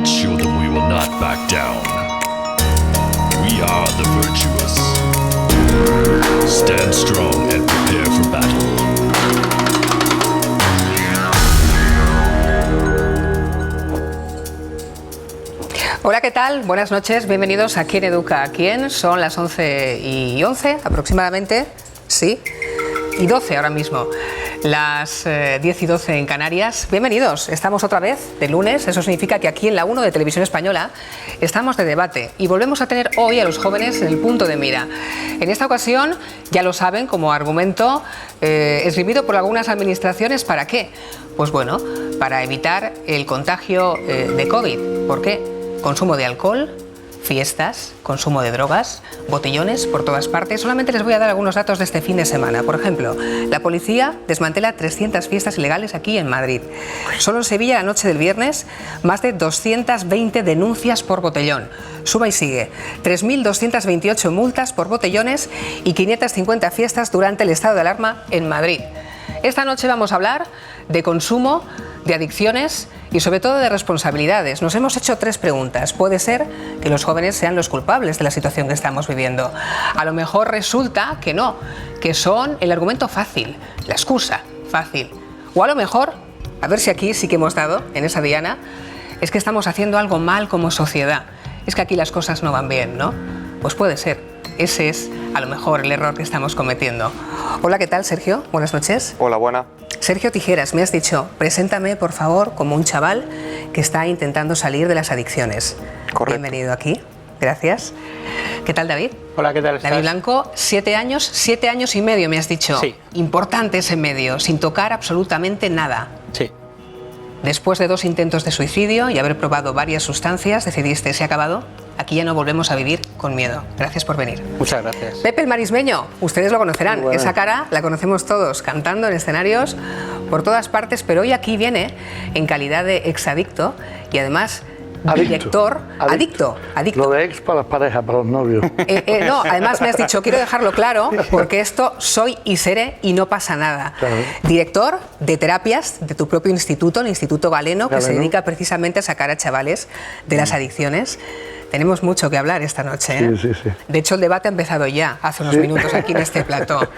Let's show them we will not back down. We are the virtuous. Stand strong and prepare for battle. Hola, ¿qué tal? Buenas noches, bienvenidos a ¿Quién educa a quién? Son las 11:11 aproximadamente, sí, y 12 ahora mismo, las 10:12 en Canarias. Bienvenidos, estamos otra vez de lunes, eso significa que aquí en la 1 de Televisión Española estamos de debate y volvemos a tener hoy a los jóvenes en el punto de mira. En esta ocasión, ya lo saben, como argumento esgrimido por algunas administraciones, ¿para qué? Pues bueno, para evitar el contagio de COVID. ¿Por qué? Consumo de alcohol, fiestas, consumo de drogas, botellones por todas partes. Solamente les voy a dar algunos datos de este fin de semana. Por ejemplo, la policía desmantela 300 fiestas ilegales aquí en Madrid. Solo en Sevilla, la noche del viernes, más de 220 denuncias por botellón. Suma y sigue. 3.228 multas por botellones y 550 fiestas durante el estado de alarma en Madrid. Esta noche vamos a hablar de consumo, de adicciones y sobre todo de responsabilidades. Nos hemos hecho 3 preguntas. Puede ser que los jóvenes sean los culpables de la situación que estamos viviendo. A lo mejor resulta que no, que son el argumento fácil, la excusa fácil. O a lo mejor, a ver si aquí sí que hemos dado en esa diana, es que estamos haciendo algo mal como sociedad. Es que aquí las cosas no van bien, ¿no? Pues puede ser. Ese es a lo mejor el error que estamos cometiendo. Hola, ¿qué tal, Sergio? Buenas noches. Hola, buena. Sergio Tijeras, me has dicho, preséntame por favor como un chaval que está intentando salir de las adicciones. Correcto. Bienvenido aquí, gracias. ¿Qué tal, David? Hola, ¿qué tal estás? David Blanco, 7 años y medio me has dicho. Sí. Importante ese medio, sin tocar absolutamente nada. Sí. Después de 2 intentos de suicidio y haber probado varias sustancias, decidiste, se ha acabado, aquí ya no volvemos a vivir con miedo. Gracias por venir. Muchas gracias. Pepe el Marismeño, ustedes lo conocerán, Bueno. esa cara la conocemos todos, cantando en escenarios por todas partes, pero hoy aquí viene en calidad de exadicto y además director, adicto. Lo de ex para las parejas, para los novios. No, además me has dicho, quiero dejarlo claro, porque esto soy y seré y no pasa nada. Claro. Director de terapias de tu propio instituto, el Instituto Galeno, que se Galeno. dedica precisamente a sacar a chavales de las adicciones. Tenemos mucho que hablar esta noche, ¿eh? Sí, sí, sí. De hecho, el debate ha empezado ya, hace unos minutos, aquí en este plató.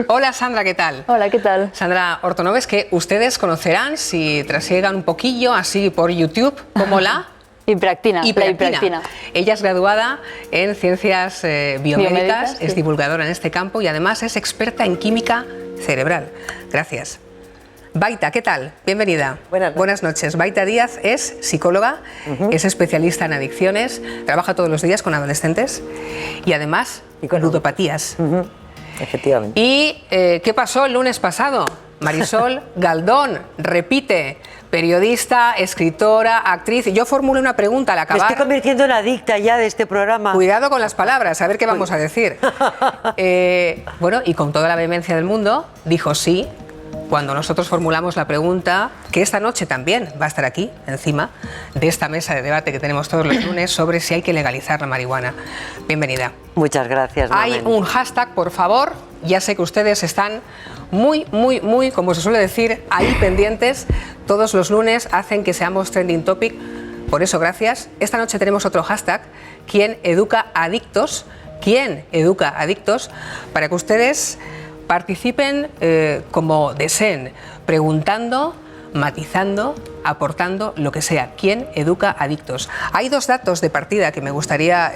Hola, Sandra, ¿qué tal? Hola, ¿qué tal? Sandra Ortonoves, que ustedes conocerán, si trasiegan un poquillo así por YouTube, como la... Hiperactina. La hiperactina. Ella es graduada en ciencias biomédicas, Sí. es divulgadora en este campo y además es experta en química cerebral. Gracias. Baita, ¿qué tal? Bienvenida. Buenas noches. Baita Díaz es psicóloga, es especialista en adicciones, trabaja todos los días con adolescentes y además con ludopatías. Efectivamente. ¿Y qué pasó el lunes pasado? Marisol Galdón repite, periodista, escritora, actriz. Yo formulé una pregunta al Me acabar. estoy convirtiendo en adicta ya de este programa. Cuidado con las palabras, a ver qué vamos a decir. Bueno, y con toda la vehemencia del mundo, dijo sí, cuando nosotros formulamos la pregunta, que esta noche también va a estar aquí, encima de esta mesa de debate que tenemos todos los lunes, sobre si hay que legalizar la marihuana. Bienvenida. Muchas gracias, Hay Mamen. un hashtag, por favor. Ya sé que ustedes están muy, como se suele decir, ahí pendientes. Todos los lunes hacen que seamos trending topic. Por eso, gracias. Esta noche tenemos otro hashtag, ¿Quién educa adictos? ¿Quién educa adictos? Para que ustedes participen como deseen, preguntando, matizando, aportando lo que sea. ¿Quién educa adictos? Hay 2 datos de partida que me gustaría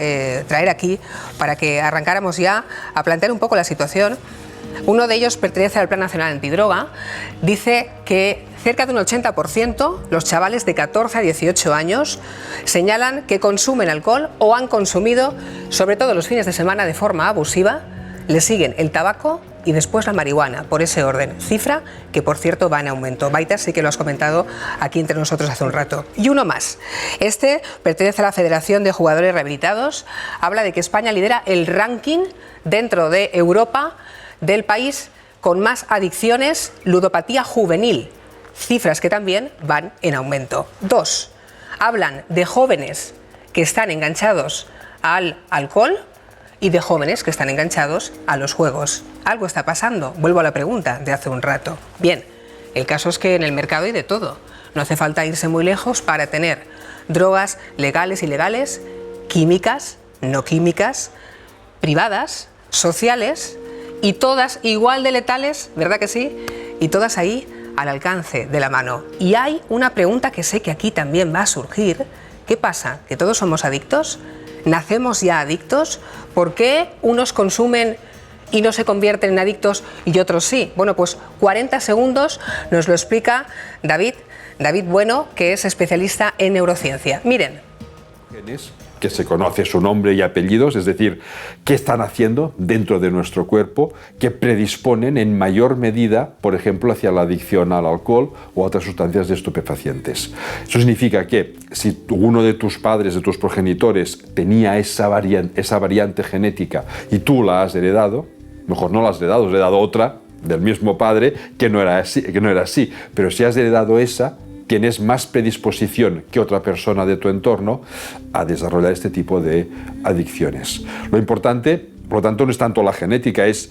traer aquí para que arrancáramos ya a plantear un poco la situación. Uno de ellos pertenece al Plan Nacional Antidroga. Dice que cerca de un 80% los chavales de 14 a 18 años señalan que consumen alcohol o han consumido, sobre todo los fines de semana, de forma abusiva. Le siguen el tabaco y después la marihuana, por ese orden. Cifra que, por cierto, va en aumento. Baita, sí que lo has comentado aquí entre nosotros hace un rato. Y uno más. Este pertenece a la Federación de Jugadores Rehabilitados. Habla de que España lidera el ranking dentro de Europa del país con más adicciones, ludopatía juvenil. Cifras que también van en aumento. 2. Hablan de jóvenes que están enganchados al alcohol y de jóvenes que están enganchados a los juegos. Algo está pasando. Vuelvo a la pregunta de hace un rato. Bien, el caso es que en el mercado hay de todo. No hace falta irse muy lejos para tener drogas legales, ilegales, químicas, no químicas, privadas, sociales y todas igual de letales, ¿verdad que sí? Y todas ahí al alcance de la mano. Y hay una pregunta que sé que aquí también va a surgir. ¿Qué pasa? ¿Que todos somos adictos? ¿Nacemos ya adictos? ¿Por qué unos consumen y no se convierten en adictos y otros sí? Bueno, pues 40 segundos nos lo explica David Bueno, que es especialista en neurociencia. Miren. Que se conoce su nombre y apellidos, es decir, qué están haciendo dentro de nuestro cuerpo, que predisponen en mayor medida, por ejemplo, hacia la adicción al alcohol o a otras sustancias estupefacientes. Eso significa que si uno de tus padres, de tus progenitores, tenía esa variante genética y tú la has heredado, mejor no la has heredado otra del mismo padre que no era así, pero si has heredado esa, tienes más predisposición que otra persona de tu entorno a desarrollar este tipo de adicciones. Lo importante, por lo tanto, no es tanto la genética, es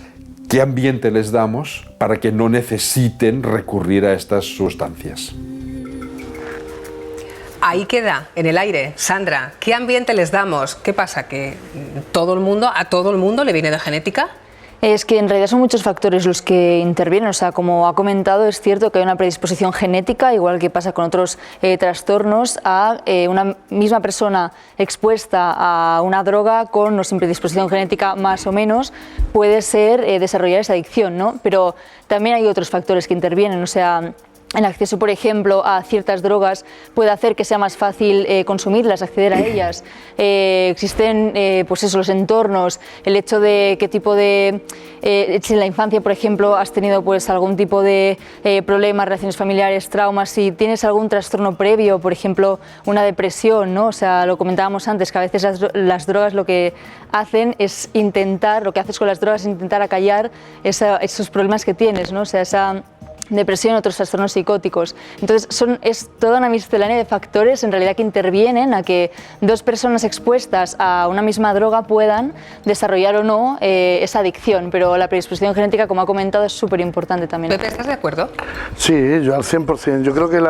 qué ambiente les damos para que no necesiten recurrir a estas sustancias. Ahí queda, en el aire. Sandra, ¿qué ambiente les damos? ¿Qué pasa? ¿Que a todo el mundo le viene de genética? Es que en realidad son muchos factores los que intervienen, o sea, como ha comentado, es cierto que hay una predisposición genética, igual que pasa con otros trastornos, a una misma persona expuesta a una droga con o sin predisposición genética más o menos, puede ser desarrollar esa adicción, ¿no? Pero también hay otros factores que intervienen, o sea, el acceso, por ejemplo, a ciertas drogas puede hacer que sea más fácil consumirlas, acceder a ellas. Existen pues eso, los entornos, el hecho de qué tipo de... si en la infancia, por ejemplo, has tenido pues, algún tipo de problemas, relaciones familiares, traumas, si tienes algún trastorno previo, por ejemplo, una depresión, ¿no? O sea, lo comentábamos antes, que a veces las drogas lo que hacen es lo que haces con las drogas es intentar acallar esos problemas que tienes, ¿no? O sea, esa depresión, otros trastornos psicóticos. Entonces, es toda una miscelánea de factores en realidad que intervienen a que dos personas expuestas a una misma droga puedan desarrollar o no esa adicción, pero la predisposición genética, como ha comentado, es súper importante también. Pepe, ¿estás de acuerdo? Sí, yo al 100%. Yo creo que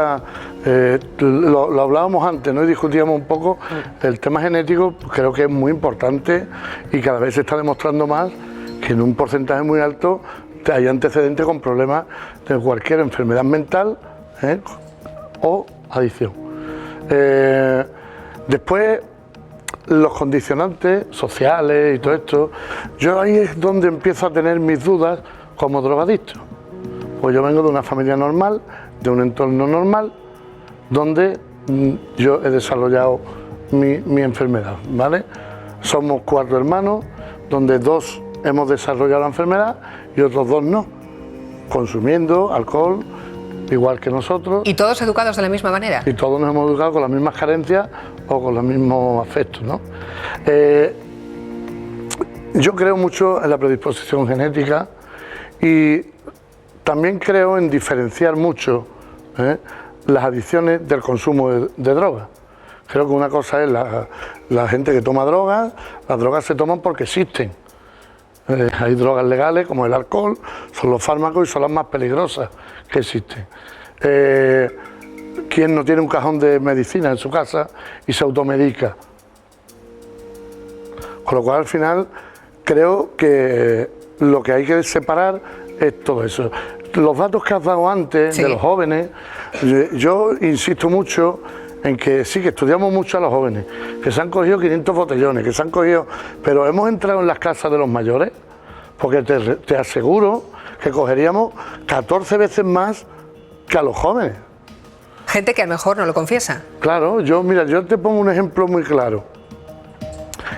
lo hablábamos antes, ¿no? Y discutíamos un poco el tema genético, creo que es muy importante y cada vez se está demostrando más que en un porcentaje muy alto hay antecedentes con problemas de cualquier enfermedad mental o adicción. Después, los condicionantes sociales y todo esto, yo ahí es donde empiezo a tener mis dudas como drogadicto. Pues yo vengo de una familia normal, de un entorno normal, donde yo he desarrollado mi enfermedad, ¿vale? Somos 4 hermanos, donde 2 hemos desarrollado la enfermedad y otros 2 no, consumiendo alcohol igual que nosotros. ¿Y todos educados de la misma manera? Y todos nos hemos educado con las mismas carencias o con los mismos afectos, ¿no? Yo creo mucho en la predisposición genética y también creo en diferenciar mucho las adicciones del consumo de drogas. Creo que una cosa es la gente que toma drogas, las drogas se toman porque existen. Hay drogas legales como el alcohol, son los fármacos y son las más peligrosas que existen. ¿Quién no tiene un cajón de medicina en su casa y se automedica? Con lo cual al final creo que lo que hay que separar es todo eso. Los datos que has dado antes de los jóvenes, yo insisto mucho en que sí, que estudiamos mucho a los jóvenes, que se han cogido 500 botellones, que se han cogido... Pero hemos entrado en las casas de los mayores, porque te aseguro que cogeríamos 14 veces más que a los jóvenes. Gente que a lo mejor no lo confiesa. Claro, mira, yo te pongo un ejemplo muy claro,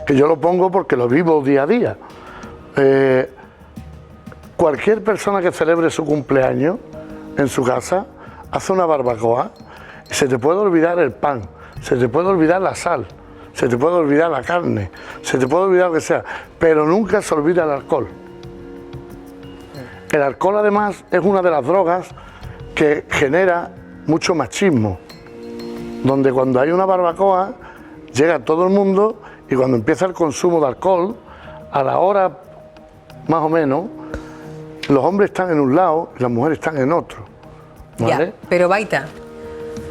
que yo lo pongo porque lo vivo día a día. Cualquier persona que celebre su cumpleaños en su casa, hace una barbacoa, y se te puede olvidar el pan, se te puede olvidar la sal, se te puede olvidar la carne, se te puede olvidar lo que sea, pero nunca se olvida el alcohol. El alcohol además es una de las drogas que genera mucho machismo, donde cuando hay una barbacoa llega todo el mundo y cuando empieza el consumo de alcohol, a la hora más o menos, los hombres están en un lado y las mujeres están en otro, ¿vale? Ya, pero Baita,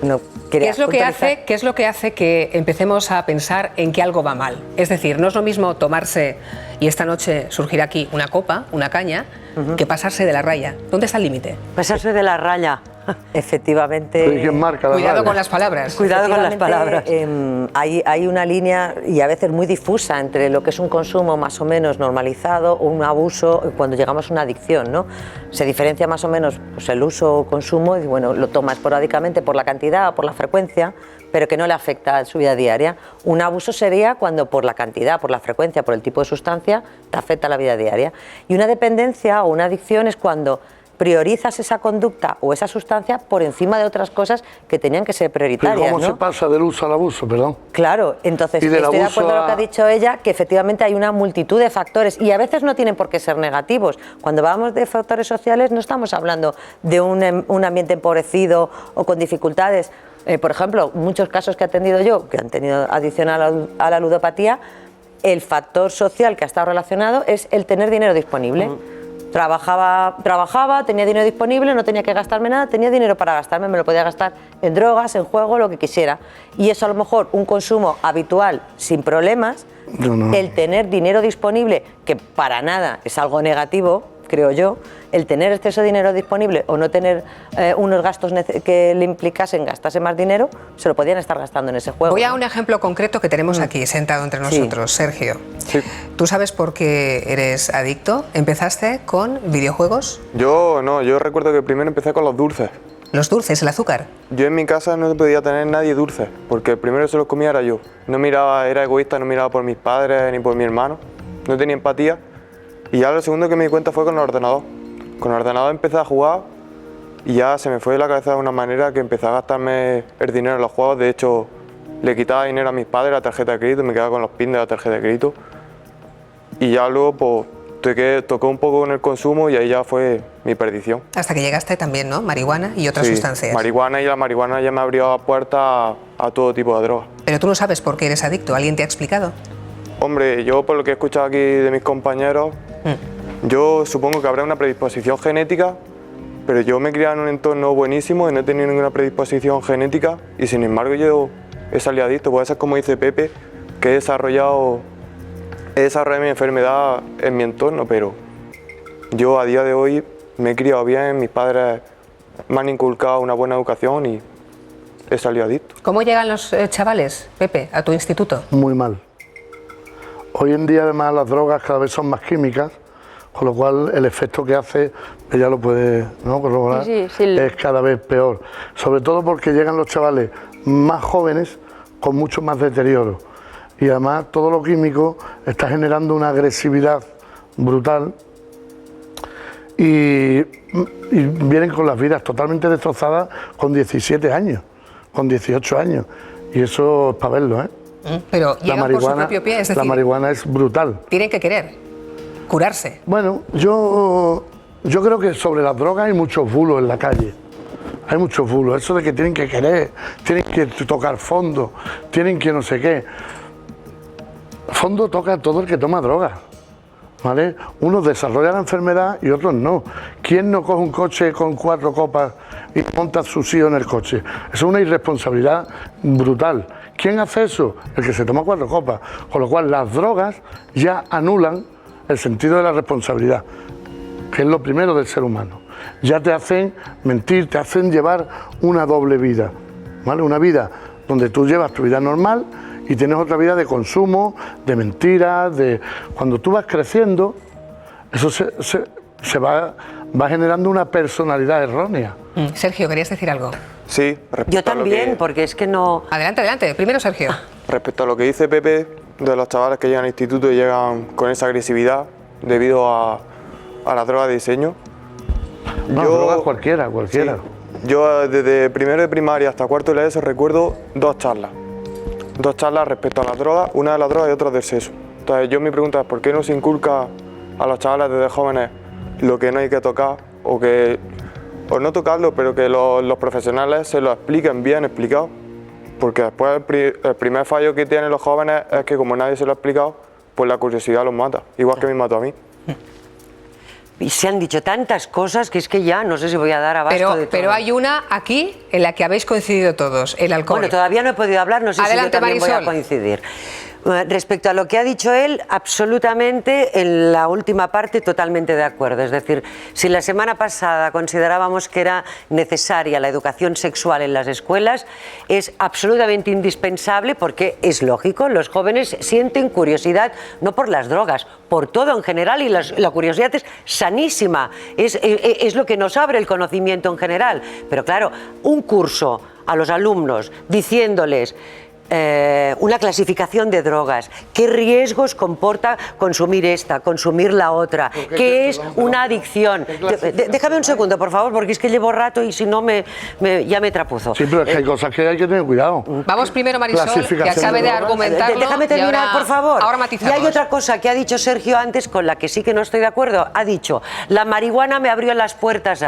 no ¿Qué quería es lo que puntualizar. ¿Qué es lo que hace que empecemos a pensar en que algo va mal? Es decir, no es lo mismo tomarse, y esta noche surgirá aquí una copa, una caña, que pasarse de la raya. ¿Dónde está el límite? Pasarse de la raya, efectivamente. ¿Quién marca la Cuidado raya? con las palabras. Cuidado con las palabras. Efectivamente, Hay una línea, y a veces muy difusa, entre lo que es un consumo más o menos normalizado o un abuso cuando llegamos a una adicción, ¿no? Se diferencia más o menos pues, el uso o consumo, y bueno, lo toma esporádicamente por la cantidad o por la frecuencia, pero que no le afecta a su vida diaria. Un abuso sería cuando por la cantidad, por la frecuencia, por el tipo de sustancia, te afecta a la vida diaria. Y una dependencia o una adicción es cuando priorizas esa conducta o esa sustancia por encima de otras cosas que tenían que ser ¿Pero prioritarias, cómo ¿no? se pasa del uso al abuso, perdón? Claro, entonces Y del estoy de abuso acuerdo con lo que a- ha dicho ella, que efectivamente hay una multitud de factores y a veces no tienen por qué ser negativos. Cuando hablamos de factores sociales no estamos hablando de un ambiente empobrecido o con dificultades. Por ejemplo, muchos casos que he atendido yo, que han tenido adicción a la ludopatía, el factor social que ha estado relacionado es el tener dinero disponible. Trabajaba, tenía dinero disponible, no tenía que gastarme nada, tenía dinero para gastarme, me lo podía gastar en drogas, en juego, lo que quisiera. Y eso a lo mejor un consumo habitual sin problemas, No. el tener dinero disponible, que para nada es algo negativo, creo yo, el tener exceso de dinero disponible o no tener unos gastos que le implicasen gastarse más dinero, se lo podían estar gastando en ese juego. Voy a ¿no? un ejemplo concreto que tenemos aquí sentado entre Sí. nosotros. Sergio, Sí. ¿tú sabes por qué eres adicto? ¿Empezaste con videojuegos? Yo no, yo recuerdo que primero empecé con los dulces. Los dulces, el azúcar. Yo en mi casa no podía tener nadie dulces, porque el primero que se los comía era yo. No miraba, era egoísta, no miraba por mis padres ni por mi hermano, no tenía empatía. Y ya lo segundo que me di cuenta fue con el ordenador. Con el ordenador empecé a jugar y ya se me fue de la cabeza de una manera que empecé a gastarme el dinero en los juegos. De hecho, le quitaba dinero a mis padres la tarjeta de crédito, me quedaba con los pins de la tarjeta de crédito. Y ya luego pues tocó un poco con el consumo y ahí ya fue mi perdición. Hasta que llegaste también, ¿no? Marihuana y otras Sí, sustancias. marihuana, y la marihuana ya me abrió la puerta a todo tipo de drogas. Pero tú no sabes por qué eres adicto. ¿Alguien te ha explicado? Hombre, yo por lo que he escuchado aquí de mis compañeros, yo supongo que habrá una predisposición genética, pero yo me he criado en un entorno buenísimo y no he tenido ninguna predisposición genética y sin embargo yo he salido adicto. Puede ser como dice Pepe, que he desarrollado mi enfermedad en mi entorno, pero yo a día de hoy me he criado bien, mis padres me han inculcado una buena educación y he salido adicto. ¿Cómo llegan los chavales, Pepe, a tu instituto? Muy mal. Hoy en día además las drogas cada vez son más químicas, con lo cual el efecto que hace, ella lo puede, ¿no?, corroborar, Sí. es cada vez peor. Sobre todo porque llegan los chavales más jóvenes con mucho más deterioro. Y además todo lo químico está generando una agresividad brutal y vienen con las vidas totalmente destrozadas con 17 años, con 18 años. Y eso es para verlo, ¿eh? Pero llegan por su propio pie, es la decir, marihuana es brutal. tienen que querer curarse. Bueno, yo creo que sobre las drogas hay muchos bulos en la calle. Hay muchos bulos. Eso de que tienen que querer, tienen que tocar fondo, tienen que no sé qué. Fondo toca a todo el que toma drogas, ¿vale? Unos desarrollan la enfermedad y otros no. ¿Quién no coge un coche con 4 copas y monta su sí en el coche? Eso es una irresponsabilidad brutal. ¿Quién hace eso? El que se toma 4 copas. Con lo cual las drogas ya anulan el sentido de la responsabilidad, que es lo primero del ser humano. Ya te hacen mentir, te hacen llevar una doble vida, ¿vale? Una vida donde tú llevas tu vida normal y tienes otra vida de consumo, de mentiras, de... Cuando tú vas creciendo, eso se va generando una personalidad errónea. Sergio, ¿querías decir algo? Sí, respecto Yo a lo también, que- porque es que no... Adelante, adelante. Primero Sergio. Respecto a lo que dice Pepe, de los chavales que llegan al instituto y llegan con esa agresividad debido a la droga de diseño. No, drogas cualquiera. Sí, yo desde primero de primaria hasta cuarto de la ESO recuerdo 2 charlas. 2 charlas respecto a las drogas, una de las drogas y otra del sexo. Entonces yo mi pregunta es, ¿por qué no se inculca a los chavales desde jóvenes lo que no hay que tocar? O no tocarlo, pero que los profesionales se lo expliquen bien explicado. Porque después el primer fallo que tienen los jóvenes es que como nadie se lo ha explicado, pues la curiosidad los mata, igual que me mató a mí. Y se han dicho tantas cosas que es que ya no sé si voy a dar abasto de todo. Pero hay una aquí en la que habéis coincidido todos, el alcohol. Bueno, todavía no he podido hablar, no sé Adelante, si yo también Marisol. voy a coincidir. Respecto a lo que ha dicho él, absolutamente en la última parte totalmente de acuerdo. Es decir, si la semana pasada considerábamos que era necesaria la educación sexual en las escuelas, es absolutamente indispensable porque es lógico, los jóvenes sienten curiosidad no por las drogas, por todo en general, y la curiosidad es sanísima, es lo que nos abre el conocimiento en general. Pero claro, un curso a los alumnos diciéndoles una clasificación de drogas, qué riesgos comporta consumir esta, consumir la otra, qué es una adicción. Déjame un segundo, por favor, porque es que llevo rato y si no ya me trapuzo. Sí, pero es que hay cosas que hay que tener cuidado. Vamos primero, Marisol, que Clasificación acabe de de drogas. argumentarlo. Déjame terminar, y ahora, por favor. Ahora matizamos. Y hay otra cosa que ha dicho Sergio antes con la que sí que no estoy de acuerdo. Ha dicho, la marihuana me abrió las puertas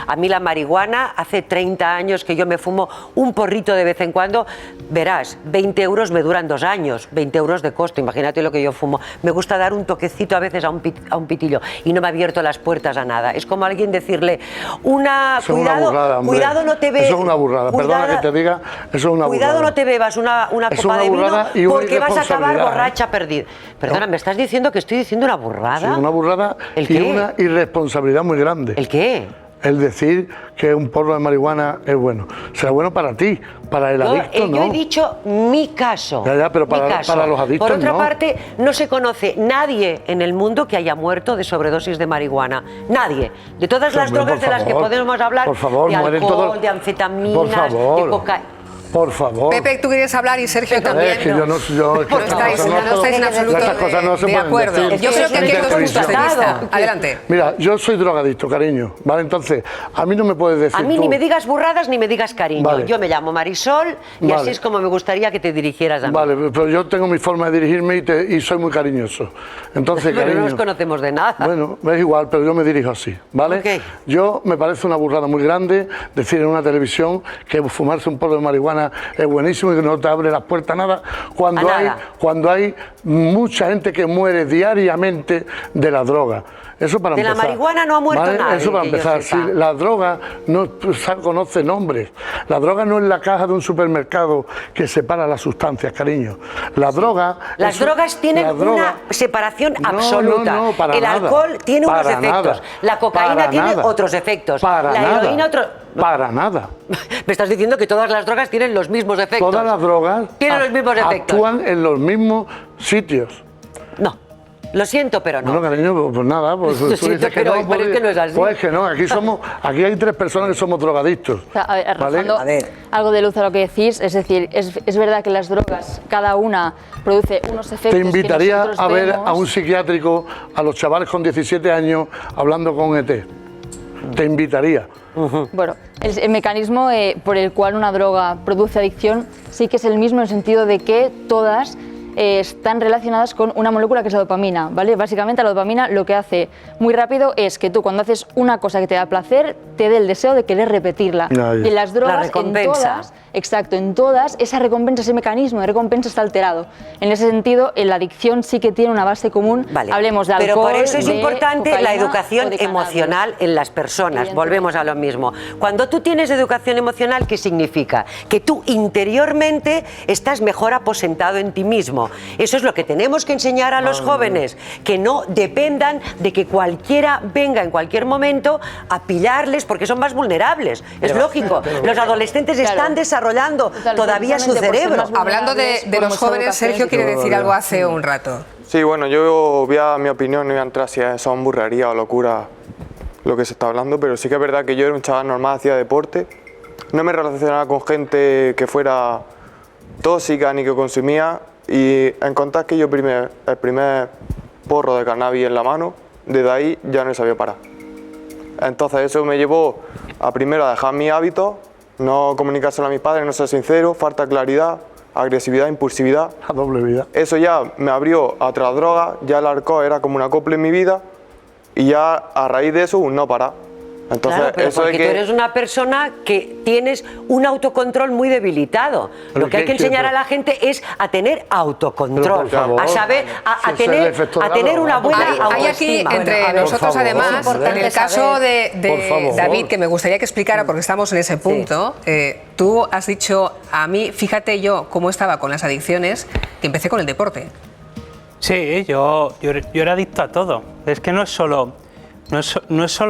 a mí la marihuana, hace 30 años que yo me fumo un porrito de vez en cuando, verás, 20 euros me duran 2 años, 20 euros de costo, imagínate lo que yo fumo. Me gusta dar un toquecito a veces a un pitillo y no me ha abierto las puertas a nada. Es como alguien decirle, Eso es una burrada, hombre. cuidado no te bebas. Eso es una burrada, perdona que te diga, eso es una Cuidado burrada. no te bebas una Es copa una de vino burrada y una porque vas a acabar irresponsabilidad, borracha perdida. Perdona, ¿me estás diciendo que estoy diciendo una burrada? Sí, una burrada ¿El y qué? una irresponsabilidad muy grande. ¿El qué? El decir que un porro de marihuana es bueno. Será bueno para ti, para el adicto, ¿no? Yo he dicho mi caso. Ya, pero mi caso. para los adictos, Por otra no. parte, no se conoce nadie en el mundo que haya muerto de sobredosis de marihuana. Nadie. De todas las Hombre, drogas por de las que favor, podemos hablar, por favor, de mueren alcohol, todos. de anfetaminas, Por favor. de cocaína. Por favor. Pepe, tú querías hablar y Sergio también. Es que yo no, es que No estas estáis, cosas no estáis en absoluto estas cosas no se de pueden acuerdo. decir Yo creo que aquí hay en dos puntos de televisión. vista. Adelante. Mira, yo soy drogadicto, cariño, ¿vale? Entonces, a mí no me puedes decir A mí tú- ni me digas burradas ni me digas cariño. Vale. Yo me llamo Marisol y Vale. así es como me gustaría que te dirigieras a mí. Vale, pero yo tengo mi forma de dirigirme y soy muy cariñoso. Entonces, Pero no cariño, nos conocemos de nada. bueno, es igual, pero yo me dirijo así, ¿vale? Ok. Yo me parece una burrada muy grande decir en una televisión que fumarse un polvo de marihuana es buenísimo y que no te abre las puertas a nada, cuando hay mucha gente que muere diariamente de la droga. Eso para De la empezar. marihuana no ha muerto ¿Vale? nadie, Eso para que yo empezar. Si sepa. la droga no conoce nombres. La droga no es la caja de un supermercado que separa las sustancias, cariño. La droga... Las drogas tienen una separación No, absoluta. no, para el nada. alcohol tiene unos Para efectos. nada. La cocaína Para tiene nada. otros efectos. Para la nada. heroína otros. Para nada. Me estás diciendo que todas las drogas tienen los mismos efectos. Todas las drogas tienen los mismos efectos. actúan en los mismos sitios. No. Lo siento, pero no. Bueno, cariño, pues nada, pues Lo tú siento, dices que pero- no. pero es que no es así. Pues que no, aquí hay 3 personas que somos drogadictos. O sea, a ver, ¿vale? arrojando algo de luz a lo que decís, es decir, es verdad que las drogas, cada una produce unos efectos. Te invitaría que nosotros a ver vemos. a un psiquiátrico a los chavales con 17 años hablando con ET. Te invitaría. Bueno, el mecanismo por el cual una droga produce adicción sí que es el mismo en el sentido de que todas están relacionadas con una molécula que es la dopamina, ¿vale? Básicamente la dopamina lo que hace muy rápido es que tú cuando haces una cosa que te da placer, te dé el deseo de querer repetirla. Ya, ya. Y en las drogas, La recompensa. en todas, esa recompensa, ese mecanismo de recompensa está alterado. En ese sentido, en la adicción sí que tiene una base común. Vale. Hablemos de alcohol, Pero por eso es de importante la cocaína educación o de cannabis. emocional en las personas. Evidentemente. Volvemos a lo mismo. Cuando tú tienes educación emocional, ¿qué significa? Que tú interiormente estás mejor aposentado en ti mismo. Eso es lo que tenemos que enseñar a los jóvenes, que no dependan de que cualquiera venga en cualquier momento a pillarles porque son más vulnerables. Es lógico. Los adolescentes Claro. están desarrollando Total, todavía su precisamente por ser cerebro. más Hablando de vulnerables, por los mucha jóvenes, educación, Sergio sí. quiere decir algo hace un rato. Sí, bueno, yo voy a dar mi opinión, no voy a entrar si son burrería o locura lo que se está hablando, pero sí que es verdad que yo era un chaval normal, hacía deporte, no me relacionaba con gente que fuera tóxica ni que consumía, y en contar que yo el primer porro de cannabis en la mano, desde ahí ya no sabía parar. Entonces eso me llevó a primero a dejar mis hábitos, no comunicárselo a mis padres, no ser sincero, falta de claridad, agresividad, impulsividad. A doble vida. Eso ya me abrió a otras drogas, ya el alcohol era como un acople en mi vida y ya a raíz de eso un no parar. Entonces, Claro, pero eso porque de que... tú eres una persona que tienes un autocontrol muy debilitado. Pero Lo que hay que ¿qué- enseñar qué- a la gente es a tener autocontrol, Pero, por favor, a saber, si es el efecto de la tener droga, una por buena favor. Hay aquí autoestima. entre Bueno, a ver, nosotros, por favor, además, es importante en el caso saber. de Por favor. David, que me gustaría que explicara, porque estamos en ese punto, tú has dicho a mí, fíjate yo cómo estaba con las adicciones, que empecé con el deporte. Sí, yo era adicto a todo. Es que no es solo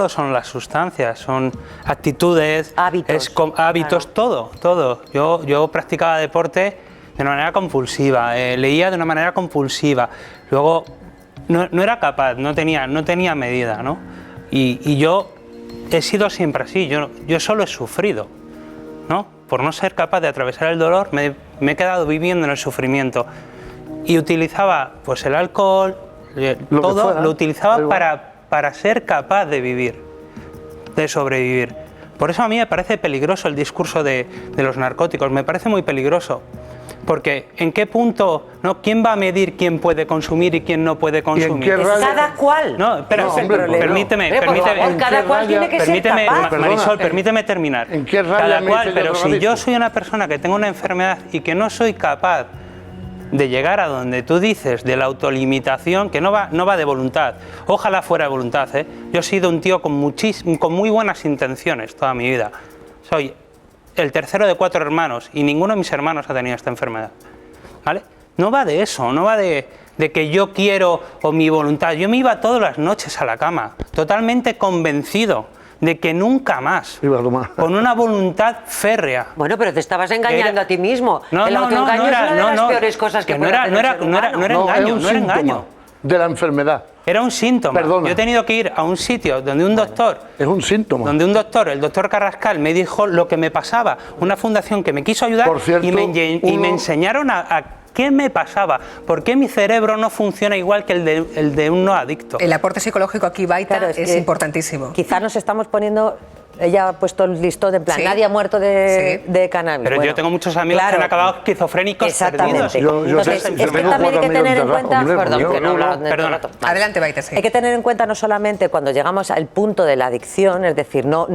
son las sustancias, son actitudes, Hábitos, hábitos, todo. Yo practicaba deporte de una manera compulsiva, leía de una manera compulsiva. Luego no era capaz, no tenía medida, ¿no? Y yo he sido siempre así. Yo solo he sufrido, ¿no? Por no ser capaz de atravesar el dolor, me he quedado viviendo en el sufrimiento. Y utilizaba pues el alcohol, todo lo utilizaba para ser capaz de vivir, de sobrevivir. Por eso a mí me parece peligroso el discurso de los narcóticos, me parece muy peligroso. Porque ¿en qué punto, no, quién va a medir quién puede consumir y quién no puede consumir? qué raya? Cada cual. No, espera, No, hombre, permíteme, Por favor, cada cual tiene que ser permíteme, capaz. Marisol, permíteme terminar. ¿En qué raya Cada me cual, dice yo pero si drogadicto? yo soy una persona que tengo una enfermedad y que no soy capaz de llegar a donde tú dices de la autolimitación, que no va de voluntad, ojalá fuera de voluntad, ¿eh? Yo he sido un tío con muy buenas intenciones toda mi vida. Soy el tercero de 4 hermanos y ninguno de mis hermanos ha tenido esta enfermedad, ¿vale? No va de eso, no va de que yo quiero o mi voluntad. Yo me iba todas las noches a la cama, totalmente convencido de que nunca más, Iba a tomar. con una voluntad férrea. Bueno, pero te estabas engañando a ti mismo. No, El no, autoengaño era- es una de no, las no, peores cosas que que puede hacer un ser humano. no era No, engaño, es un no era síntoma engaño. de la enfermedad. Era un síntoma. Perdona. Yo he tenido que ir a un sitio donde un doctor, Es un síntoma. el doctor Carrascal, me dijo lo que me pasaba. Una fundación que me quiso ayudar Por cierto, y me uno- enseñaron a qué me pasaba, por qué mi cerebro no funciona igual que el de un no adicto. El aporte psicológico aquí, Baita, Claro, es que importantísimo. Quizás nos estamos poniendo. Ella ha puesto el listón en plan, Sí. nadie ha muerto de, Sí. de cannabis. Pero Bueno, yo tengo muchos amigos que claro. han acabado esquizofrénicos Exactamente. perdidos. Entonces, yo es que tengo también hay 4 que tener en amigos de cuenta. trabajo, Perdón, hombre, que no yo- hablaba de perdona. rato. Vale. Adelante, Baita, sí. Hay que tener en cuenta no solamente cuando llegamos al punto de la adicción, es decir, uno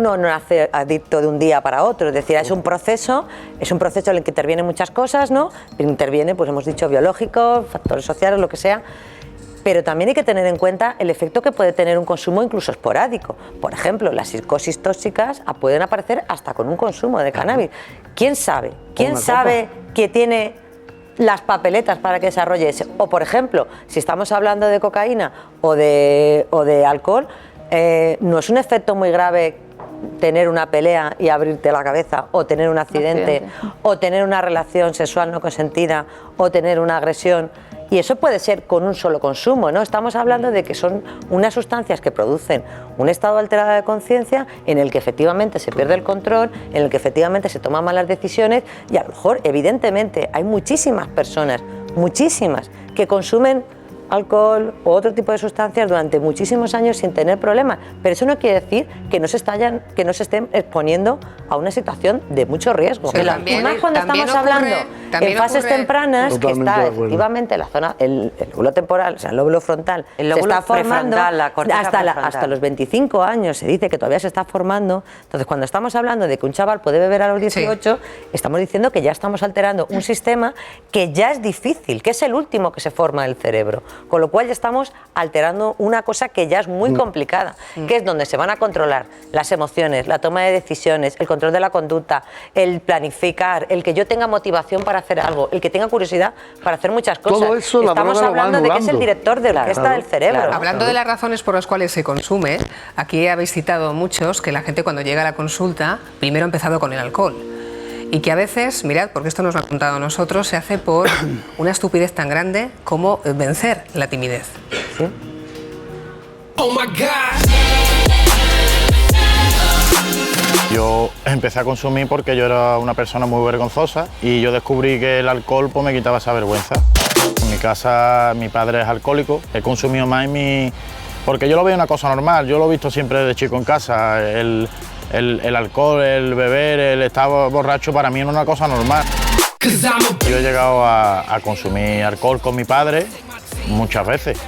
no nace adicto de un día para otro, es decir, es un proceso en el que intervienen muchas cosas, ¿no? Interviene, pues hemos dicho, biológicos, factores sociales, lo que sea. Pero también hay que tener en cuenta el efecto que puede tener un consumo incluso esporádico. Por ejemplo, las psicosis tóxicas pueden aparecer hasta con un consumo de cannabis. ¿Quién sabe? ¿Quién Una sabe que tiene las papeletas para que desarrolle ese? O, por ejemplo, si estamos hablando de cocaína o de alcohol, no es un efecto muy grave tener una pelea y abrirte la cabeza, o tener un accidente, o tener una relación sexual no consentida, o tener una agresión. Y eso puede ser con un solo consumo, ¿no? Estamos hablando de que son unas sustancias que producen un estado alterado de conciencia en el que efectivamente se pierde el control, en el que efectivamente se toman malas decisiones y a lo mejor, evidentemente, hay muchísimas personas, muchísimas, que consumen alcohol o otro tipo de sustancias durante muchísimos años sin tener problemas, pero eso no quiere decir que no se estén exponiendo a una situación de mucho riesgo. Pero Y también- más cuando también estamos ocurre- hablando también en fases ocurre- tempranas, que Totalmente está de acuerdo. efectivamente la zona, el lóbulo temporal, o sea, el lóbulo frontal, El se lóbulo está formando prefrontal, la corteza prefrontal. hasta los 25 años, se dice que todavía se está formando. Entonces, cuando estamos hablando de que un chaval puede beber a los 18, estamos diciendo que ya estamos alterando un sistema que ya es difícil, que es el último que se forma en el cerebro, con lo cual ya estamos alterando una cosa que ya es muy complicada, que es donde se van a controlar las emociones, la toma de decisiones, el control de la conducta, el planificar, el que yo tenga motivación para hacer algo, el que tenga curiosidad para hacer muchas cosas. Todo eso la Estamos droga lo va hablando de que es el anulando. director de la orquesta del cerebro. Hablando de las razones por las cuales se consume, aquí habéis citado muchos que la gente cuando llega a la consulta primero ha empezado con el alcohol. Y que a veces, mirad, porque esto nos lo han contado nosotros, se hace por una estupidez tan grande como vencer la timidez. Yo empecé a consumir porque yo era una persona muy vergonzosa y yo descubrí que el alcohol pues, me quitaba esa vergüenza. En mi casa mi padre es alcohólico, he consumido más porque yo lo veo una cosa normal, yo lo he visto siempre de chico en casa, el alcohol, el beber, el estar borracho para mí es una cosa normal. Yo he llegado a consumir alcohol con mi padre muchas veces.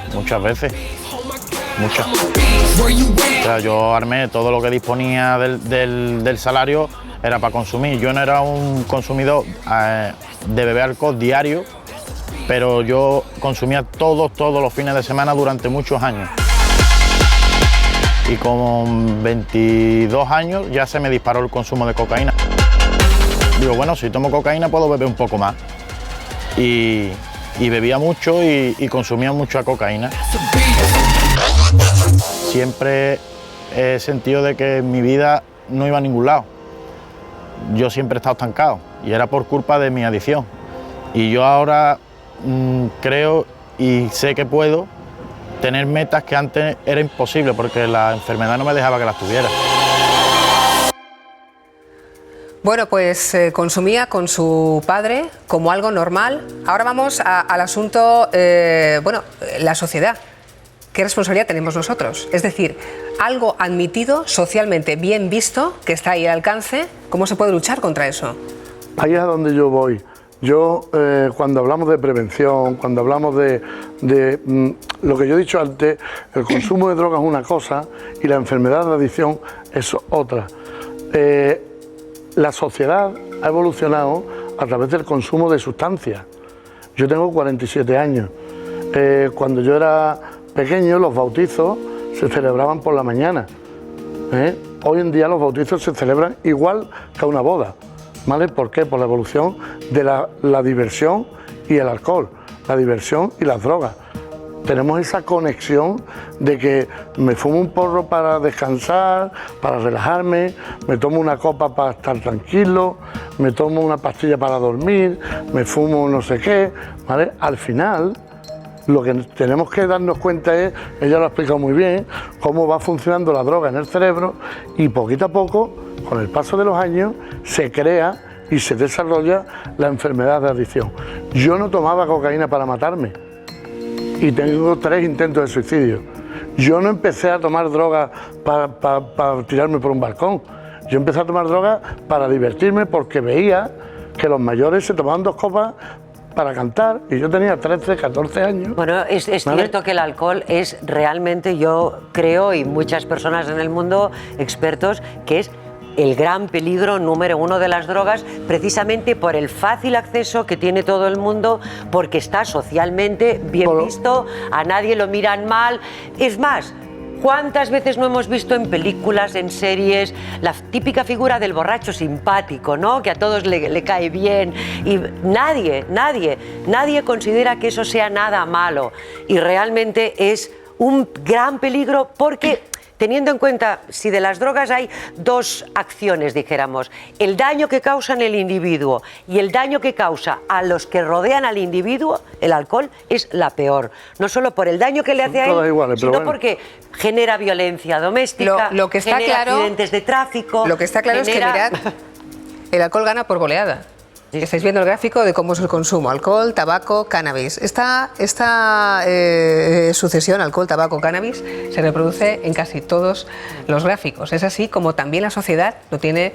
muchas. O sea, yo armé todo lo que disponía del salario, era para consumir. Yo no era un consumidor de beber alcohol diario, pero yo consumía todos los fines de semana durante muchos años. Y con 22 años ya se me disparó el consumo de cocaína. Digo, bueno, si tomo cocaína puedo beber un poco más. Y bebía mucho y consumía mucha cocaína. Siempre he sentido de que mi vida no iba a ningún lado. Yo siempre he estado estancado y era por culpa de mi adicción. Y yo ahora creo y sé que puedo tener metas que antes era imposible porque la enfermedad no me dejaba que las tuviera. Bueno, pues consumía con su padre como algo normal. Ahora vamos al asunto, la sociedad. ¿Qué responsabilidad tenemos nosotros? Es decir, algo admitido, socialmente bien visto, que está ahí al alcance. ¿Cómo se puede luchar contra eso? Ahí es a donde yo voy. Yo, cuando hablamos de prevención, cuando hablamos de lo que yo he dicho antes, el consumo de drogas es una cosa y la enfermedad de adicción es otra. La sociedad ha evolucionado a través del consumo de sustancias. Yo tengo 47 años. Cuando yo era pequeño, los bautizos se celebraban por la mañana. Hoy en día los bautizos se celebran igual que una boda. ¿Vale? ¿Por qué? Por la evolución de la diversión y el alcohol, la diversión y las drogas. Tenemos esa conexión de que me fumo un porro para descansar, para relajarme, me tomo una copa para estar tranquilo, me tomo una pastilla para dormir, me fumo no sé qué, ¿vale? Al final, lo que tenemos que darnos cuenta es, ella lo ha explicado muy bien, cómo va funcionando la droga en el cerebro y poquito a poco, con el paso de los años, se crea y se desarrolla la enfermedad de adicción. Yo no tomaba cocaína para matarme y tengo 3 intentos de suicidio. Yo no empecé a tomar droga para tirarme por un balcón. Yo empecé a tomar droga para divertirme porque veía que los mayores se tomaban 2 copas para cantar y yo tenía 13, 14 años. Bueno, es ¿vale? cierto que el alcohol es realmente, yo creo, y muchas personas en el mundo, expertos, que es el gran peligro número 1 de las drogas, precisamente por el fácil acceso que tiene todo el mundo, porque está socialmente bien visto, a nadie lo miran mal. Es más, ¿cuántas veces no hemos visto en películas, en series, la típica figura del borracho simpático, ¿no? Que a todos le cae bien y nadie considera que eso sea nada malo y realmente es un gran peligro porque, teniendo en cuenta, si de las drogas hay 2 acciones, dijéramos, el daño que causa en el individuo y el daño que causa a los que rodean al individuo, el alcohol es la peor. No solo por el daño que le hace a él, iguales, sino porque genera violencia doméstica, lo que está genera claro, accidentes de tráfico. Lo que está claro es que, mirad, el alcohol gana por goleada. Estáis viendo el gráfico de cómo es el consumo: alcohol, tabaco, cannabis. Esta sucesión, alcohol, tabaco, cannabis, se reproduce en casi todos los gráficos. Es así como también la sociedad lo tiene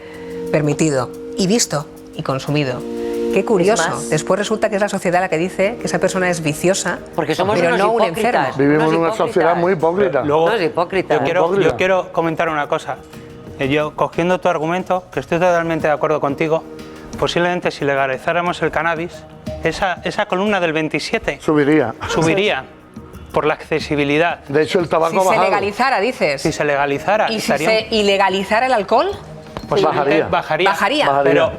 permitido y visto y consumido. Qué curioso. Después resulta que es la sociedad la que dice que esa persona es viciosa, porque somos pero unos no un hipócritas. enfermo. Vivimos en una sociedad muy hipócrita. Luego, No es hipócrita. yo quiero comentar una cosa. Yo, cogiendo tu argumento, que estoy totalmente de acuerdo contigo, posiblemente si legalizáramos el cannabis, esa columna del 27 Subiría. Por la accesibilidad. De hecho, el tabaco ha Si se bajado. legalizara, dices. Si se legalizara, ¿Y si se ilegalizara el alcohol? pues bajaría. Bajaría.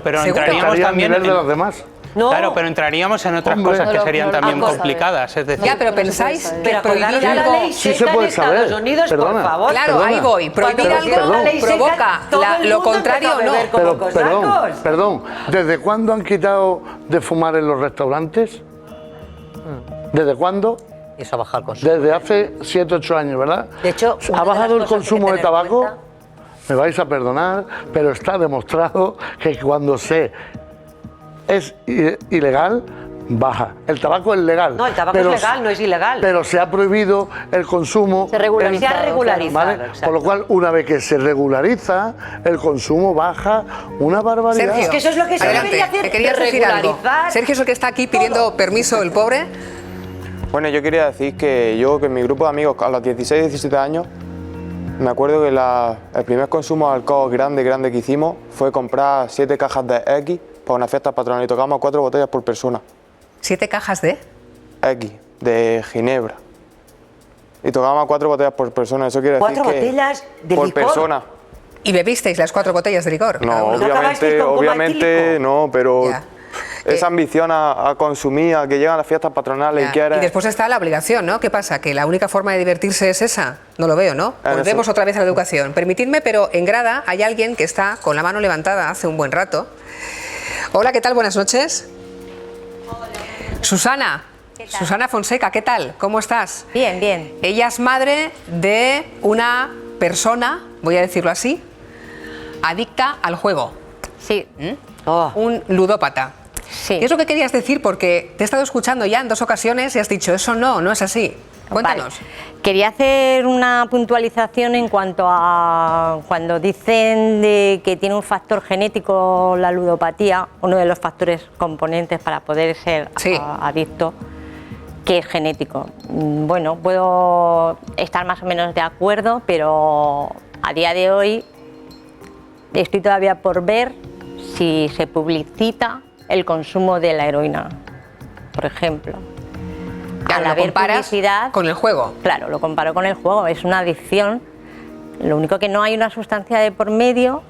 Pero ¿Seguro? entraríamos Estaría al también nivel de los demás. No. Claro, pero entraríamos en otras Hombre. cosas que serían también vamos a ver. complicadas. Es decir, Ya, pero pensáis que Pero prohibir acordaros de la algo... ley Sí se seca puede en Estados saber. Unidos, Perdona. por favor. Claro, Perdona. ahí voy. Prohibir Cuando algo hicieron la ley seca, provoca todo el lo mundo contrario, empezó a no. beber como Pero, cosacos. perdón, ¿desde cuándo han quitado de fumar en los restaurantes? ¿Desde cuándo? Eso ha bajado el consumo. Desde hace 7, 8 años, ¿verdad? De hecho, una ¿ha de bajado las el cosas que hay consumo que de tener en tabaco? cuenta- Me vais a perdonar, pero está demostrado que cuando es ilegal, baja. El tabaco es legal. No, el tabaco pero- es legal, no es ilegal. Pero se ha prohibido el consumo. Se regulariza. Se ha regularizado, ¿vale? exacto. Por lo cual, una vez que se regulariza, el consumo baja una barbaridad. Sergio, Es que eso es lo que se adelante, debería hacer, que querías decir algo. regularizar Sergio es el que está aquí pidiendo permiso, el pobre. Bueno, yo quería decir que que en mi grupo de amigos a los 16, 17 años, me acuerdo que el primer consumo de alcohol grande que hicimos fue comprar 7 cajas de X para una fiesta patronal y tocábamos 4 botellas por persona. ¿7 cajas de? X, de Ginebra. Y tocábamos 4 botellas por persona, eso quiere decir que... 4 botellas de por licor. persona. ¿Y bebisteis las 4 botellas de licor? No, cada uno? acabasteis con coma obviamente etílico? no, pero Ya. esa ambición a consumir, a que llegan las fiestas patronales Ya. y quieres... Y después está la obligación, ¿no? ¿Qué pasa? ¿Que la única forma de divertirse es esa? No lo veo, ¿no? Volvemos otra vez a la educación. Permitidme, pero en grada hay alguien que está con la mano levantada hace un buen rato. Hola, ¿qué tal? Buenas noches. Susana. Susana Fonseca, ¿qué tal? ¿Cómo estás? Bien, bien. Ella es madre de una persona, voy a decirlo así, adicta al juego. Sí. Un ludópata. Sí. ¿Qué es lo que querías decir? Porque te he estado escuchando ya en 2 ocasiones y has dicho, eso no es así. Cuéntanos. Vale. Quería hacer una puntualización en cuanto a cuando dicen que tiene un factor genético la ludopatía, uno de los factores componentes para poder ser adicto, que es genético. Bueno, puedo estar más o menos de acuerdo, pero a día de hoy estoy todavía por ver si se publicita el consumo de la heroína, por ejemplo. Claro, Al lo haber comparas publicidad, con el juego. Claro, lo comparo con el juego, es una adicción. Lo único que no hay una sustancia de por medio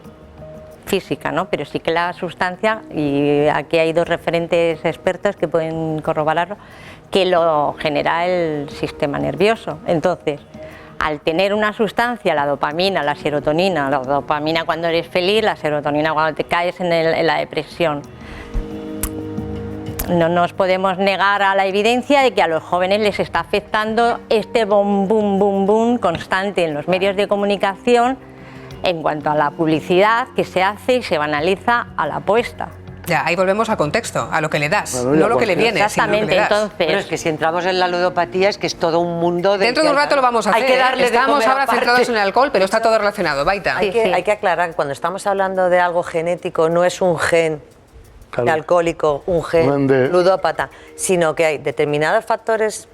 física, ¿no? Pero sí que la sustancia, y aquí hay 2 referentes expertos que pueden corroborarlo, que lo genera el sistema nervioso. Entonces, al tener una sustancia, la dopamina, la serotonina, la dopamina cuando eres feliz, la serotonina cuando te caes en la depresión, no nos podemos negar a la evidencia de que a los jóvenes les está afectando este boom, boom, boom, boom constante en los medios de comunicación en cuanto a la publicidad que se hace y se banaliza a la apuesta. Ya, ahí volvemos al contexto, a lo que le das, Bueno, no lo que le viene, Exactamente, sino lo que le das. entonces... Bueno, es que si entramos en la ludopatía es que es todo un mundo de... Dentro de un rato lo vamos a hacer. Hay que darle de Estamos comer ahora aparte. centrados en el alcohol, pero está todo relacionado. Baita. Hay que aclarar que cuando estamos hablando de algo genético no es un gen Claro. de alcohólico, un gen ludópata, sino que hay determinados factores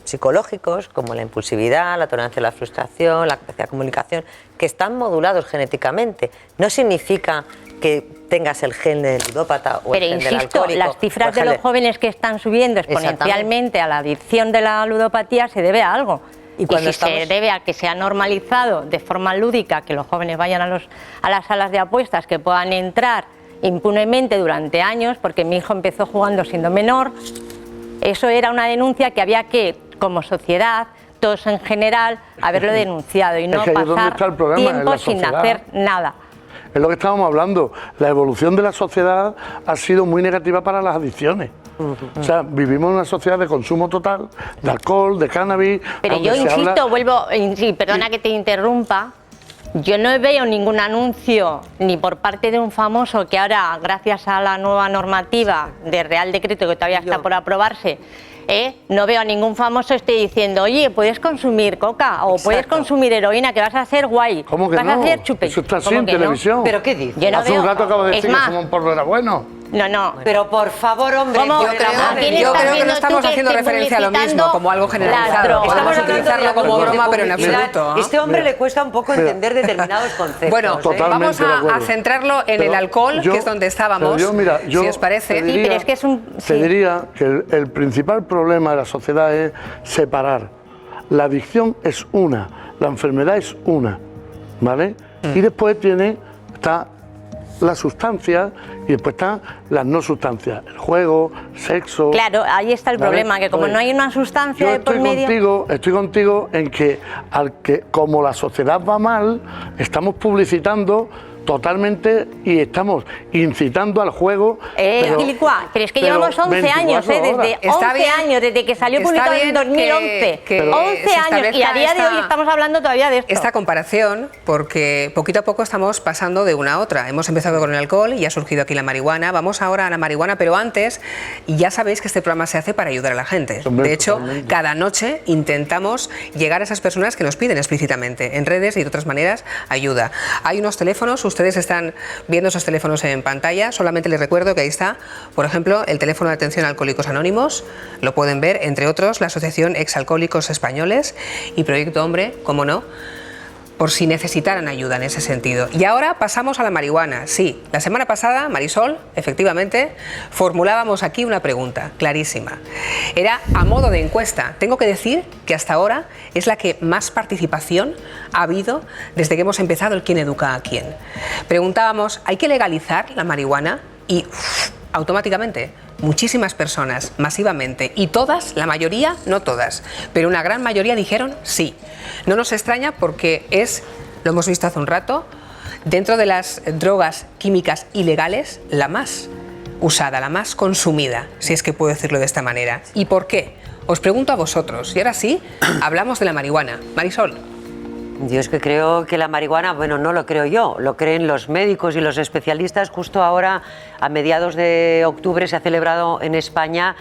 psicológicos como la impulsividad, la tolerancia a la frustración, la capacidad de comunicación, que están modulados genéticamente. No significa que tengas el gen del ludópata o Pero el gen del insisto, alcohólico. las cifras o el de gen los jóvenes que están subiendo exponencialmente a la adicción de la ludopatía se debe a algo. Y cuando si se debe a que se ha normalizado de forma lúdica que los jóvenes vayan a las salas de apuestas, que puedan entrar impunemente durante años, porque mi hijo empezó jugando siendo menor, eso era una denuncia que había que, como sociedad, todos en general, haberlo denunciado y no Es que ahí es donde pasar está el problema, en tiempo la sin sociedad. hacer nada. Es lo que estábamos hablando. La evolución de la sociedad ha sido muy negativa para las adicciones. O sea, vivimos en una sociedad de consumo total, de alcohol, de cannabis. Pero donde yo se insisto, habla- vuelvo, sí, perdona que te interrumpa, yo no veo ningún anuncio ni por parte de un famoso que ahora, gracias a la nueva normativa de Real Decreto que todavía está por aprobarse, no veo a ningún famoso esté diciendo, oye, puedes consumir coca o puedes consumir heroína, que vas a ser guay, ¿Cómo que vas no? a hacer chupe. Eso está así ¿Cómo en que no? televisión. ¿Pero qué dices? Yo no Hace veo- un rato acabo de es decir que más, fumar un porro era bueno. no. Pero por favor, hombre, ¿Cómo? por el amor de ¿A quién Dios. Yo estás creo que no viendo estamos tú haciendo esté referencia a lo mismo, publicitando como algo las generalizado. drogas? Podemos Estamos hablando utilizarlo de como alcohol, broma, de pero en publicidad. absoluto. Este hombre le cuesta un poco entender determinados conceptos. Bueno, Totalmente vamos de a acuerdo. centrarlo en Pero el alcohol, yo- que es donde estábamos, pero mira, si os parece. te diría- pero es que es un- te sí. diría que el principal problema de la sociedad es separar. La adicción es una, la enfermedad es una, ¿vale? Y después está la sustancia y después están las no sustancias, el juego, sexo. Claro, ahí está el ¿vale? problema, que como Entonces, no hay una sustancia yo de por medio... estoy contigo en que, como la sociedad va mal, estamos publicitando totalmente y estamos incitando al juego. Quilicua, pero es que pero llevamos 11 años, 24 horas. desde Está 11 bien- años, desde que salió está publicado en bien 2011. que 11 se años, y a establezca día de esta- hoy estamos hablando todavía de esto. Esta comparación, porque poquito a poco estamos pasando de una a otra. Hemos empezado con el alcohol y ha surgido aquí la marihuana. Vamos ahora a la marihuana, pero antes, y ya sabéis que este programa se hace para ayudar a la gente. Hombre, De hecho, totalmente. cada noche intentamos llegar a esas personas que nos piden explícitamente en redes y de otras maneras ayuda. Hay unos teléfonos, sus ustedes están viendo esos teléfonos en pantalla, solamente les recuerdo que ahí está, por ejemplo, el teléfono de atención a Alcohólicos Anónimos, lo pueden ver, entre otros, la Asociación Exalcohólicos Españoles y Proyecto Hombre, como no, por si necesitaran ayuda en ese sentido. Y ahora pasamos a la marihuana. Sí, la semana pasada, Marisol, efectivamente, formulábamos aquí una pregunta clarísima. Era a modo de encuesta. Tengo que decir que hasta ahora es la que más participación ha habido desde que hemos empezado el Quién Educa a Quién. Preguntábamos, ¿hay que legalizar la marihuana? Y automáticamente muchísimas personas, masivamente, y todas, la mayoría, no todas, pero una gran mayoría dijeron sí. No nos extraña porque es, lo hemos visto hace un rato, dentro de las drogas químicas ilegales, la más usada, la más consumida, si es que puedo decirlo de esta manera. ¿Y por qué? Os pregunto a vosotros. Y ahora sí, hablamos de la marihuana. Marisol. Yo es que creo que la marihuana, bueno, no lo creo yo, lo creen los médicos y los especialistas. Justo ahora, a mediados de octubre, se ha celebrado en España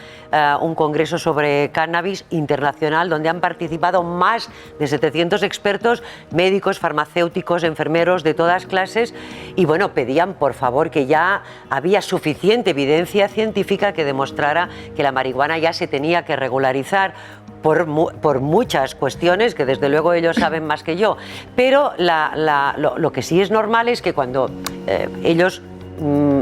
un congreso sobre cannabis internacional donde han participado más de 700 expertos, médicos, farmacéuticos, enfermeros de todas clases, y bueno, pedían por favor que ya había suficiente evidencia científica que demostrara que la marihuana ya se tenía que regularizar por muchas cuestiones que desde luego ellos saben más que yo, pero lo que sí es normal es que cuando ellos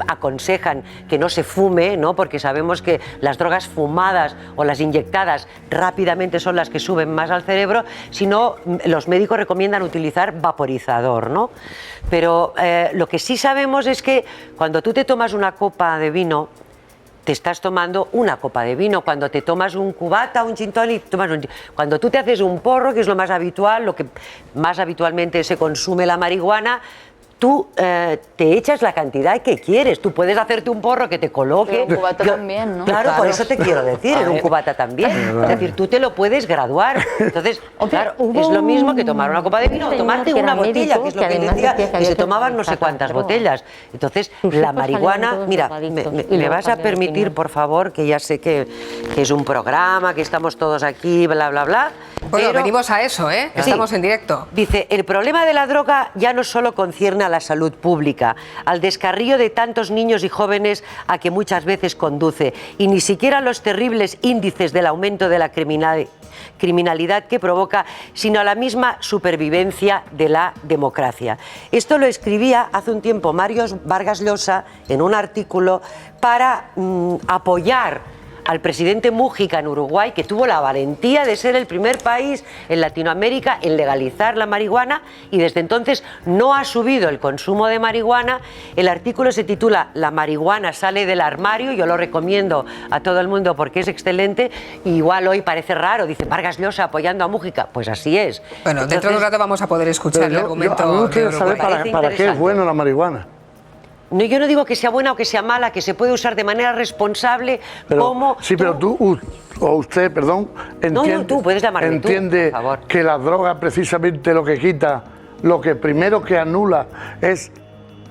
aconsejan que no se fume, ¿no? Porque sabemos que las drogas fumadas o las inyectadas rápidamente son las que suben más al cerebro, sino los médicos recomiendan utilizar vaporizador, ¿no? Pero lo que sí sabemos es que cuando tú te tomas una copa de vino, te estás tomando una copa de vino. Cuando te tomas un cubata, un gin tonic, cuando tú te haces un porro, que es lo más habitual, lo que más habitualmente se consume la marihuana, tú te echas la cantidad que quieres. Tú puedes hacerte un porro que te coloque. Pero un cubata también, ¿no? Claro, por eso te quiero decir, en un cubata también. Es decir, tú te lo puedes graduar. Entonces, claro, es lo mismo que tomar una copa de vino o tomarte una botella, que es lo que decía, que se tomaban no sé cuántas botellas. Entonces, la marihuana, mira, me vas a permitir, por favor, que ya sé que es un programa, que estamos todos aquí, bla, bla, bla. Bueno, venimos a eso, ¿eh? Sí. Estamos en directo. Dice, el problema de la droga ya no solo concierne a la salud pública, al descarrío de tantos niños y jóvenes a que muchas veces conduce, y ni siquiera los terribles índices del aumento de la criminalidad que provoca, sino a la misma supervivencia de la democracia. Esto lo escribía hace un tiempo Mario Vargas Llosa en un artículo para apoyar al presidente Mújica en Uruguay, que tuvo la valentía de ser el primer país en Latinoamérica en legalizar la marihuana, y desde entonces no ha subido el consumo de marihuana. El artículo se titula La marihuana sale del armario. Yo lo recomiendo a todo el mundo porque es excelente. Y igual hoy parece raro, dice Vargas Llosa apoyando a Mújica. Pues así es. Bueno, Entonces, dentro de un rato vamos a poder escuchar el argumento. A mí me gustaría de saber Uruguay. para qué es bueno la marihuana. No, yo no digo que sea buena o que sea mala, que se puede usar de manera responsable. Pero, sí, pero usted, perdón, entiende, tú puedes llamarme entiende tú, por favor. que la droga precisamente lo que quita, lo que primero que anula es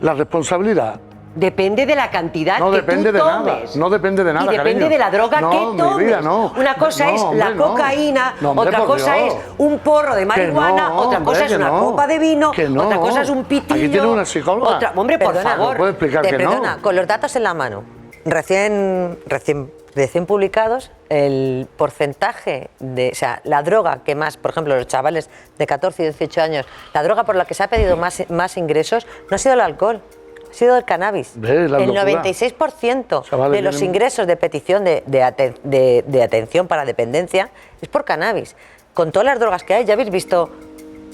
la responsabilidad. Depende de la cantidad No que depende tú de nada, tomes. no depende de nada, Y depende cariño. de la droga No, que mi tomes. vida, no. Una cosa No, es hombre, la no. cocaína, No, hombre, otra por cosa Dios. es un porro de marihuana, no, otra hombre, cosa es que una no. copa de vino, Que no. otra cosa es un pitillo. Aquí tiene una psicóloga. Hombre, por Perdona, favor. ¿Me puede explicar que Perdona, no? con los datos en la mano, recién publicados, el porcentaje de, o sea, la droga que más, por ejemplo, los chavales de 14 y 18 años, la droga por la que se ha pedido más ingresos no ha sido el alcohol, ha sido el cannabis. ¿Ves la El locura? 96% Chavales, de los tienen- ingresos de petición de atención para dependencia es por cannabis. Con todas las drogas que hay, ya habéis visto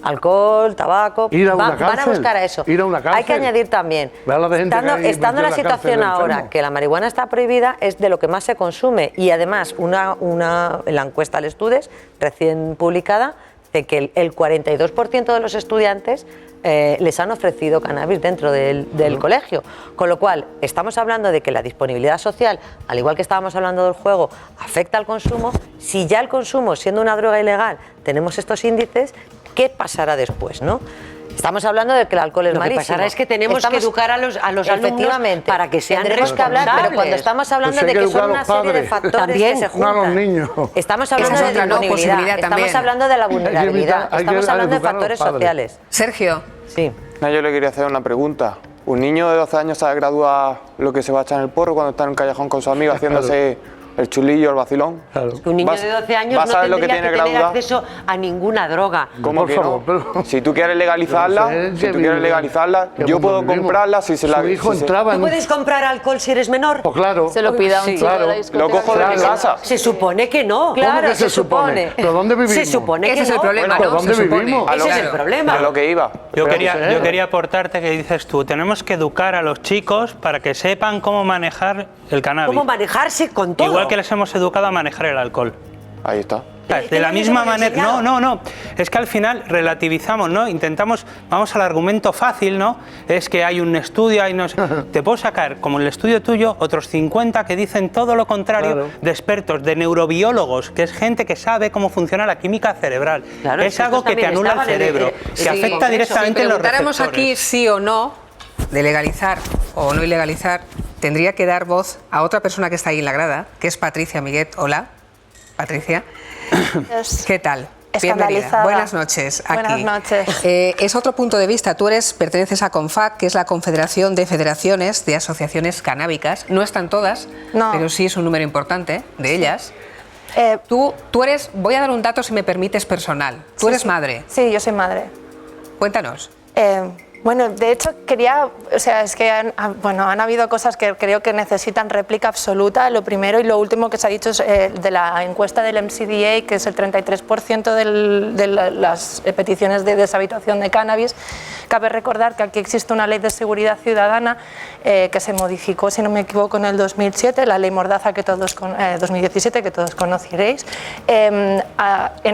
alcohol, tabaco, Ir a una van a cárcel, buscar a eso. ir a una Hay que cárcel. añadir también, Ve a la de gente estando, que hay estando en la metida en la cárcel, situación ahora enfermo. que la marihuana está prohibida, es de lo que más se consume, y además en la encuesta al Estudes recién publicada, de que el 42% de los estudiantes les han ofrecido cannabis dentro del colegio, con lo cual estamos hablando de que la disponibilidad social, al igual que estábamos hablando del juego, afecta al consumo. Si ya el consumo, siendo una droga ilegal, tenemos estos índices, ¿qué pasará después, no? Estamos hablando de que el alcohol es Lo que malísimo. pasará es que tenemos que educar a los alumnos Efectivamente, para que sean tendremos que hablar, pero cuando responsables. estamos hablando Pues hay de que que son educar a una los serie de padres. factores También, que se no a juntan. los niños. Estamos hablando Esa de es otra, ¿no? disponibilidad, Posibilidad estamos también. hablando de la vulnerabilidad, hay que estamos hablando de educar a los factores padres. sociales. Sergio, Sí. No, yo le quería hacer una pregunta. ¿Un niño de 12 años sabe graduar lo que se va a echar en el porro cuando está en un callejón con sus amigos haciéndose el chulillo, el vacilón? Claro. Un niño de 12 años no tendría que tener acceso a ninguna droga. ¿Cómo que no? Pero... Si tú quieres legalizarla, yo puedo comprarla si se la... Su hijo entraba ¿Tú en... puedes comprar alcohol si eres menor? Pues claro. Se lo pida un chico de la discoteca. Lo cojo de mi casa. Se supone que no. ¿Cómo que se supone? ¿Pero dónde vivimos? Se supone que Ese es el no. problema, Bueno, ¿no? ¿dónde Se supone. vivimos? Ese es el problema. A lo que iba. Yo quería aportarte que dices tú, tenemos que educar a los chicos para que sepan cómo manejar el cannabis. Cómo manejarse con todo. Igual que les hemos educado a manejar el alcohol. Ahí está. De la misma manera, no, es que al final relativizamos, ¿no? Intentamos, vamos al argumento fácil, ¿no? Es que hay un estudio, te puedo sacar, como el estudio tuyo, otros 50 que dicen todo lo contrario, Claro. de expertos, de neurobiólogos, que es gente que sabe cómo funciona la química cerebral. Claro, es algo que te anula el cerebro, que afecta directamente Si los preguntáramos receptores. aquí sí o no de legalizar o no ilegalizar, tendría que dar voz a otra persona que está ahí en la grada, que es Patricia Miguet. Hola, Patricia. ¿Qué tal? Bienvenida. Escandalizada. Buenas noches. Aquí. Buenas noches. Es otro punto de vista. Tú perteneces a CONFAC, que es la Confederación de Federaciones de Asociaciones Canábicas. No están todas, No. pero sí es un número importante de ellas. Tú eres, voy a dar un dato si me permites personal. Tú eres madre. Sí, yo soy madre. Cuéntanos. Bueno, de hecho quería, o sea, es que han habido cosas que creo que necesitan réplica absoluta. Lo primero y lo último que se ha dicho es de la encuesta del MCDA, que es el 33% de las peticiones de deshabituación de cannabis. Cabe recordar que aquí existe una ley de seguridad ciudadana que se modificó, si no me equivoco, en el 2007, la ley Mordaza 2017, que todos conoceréis. En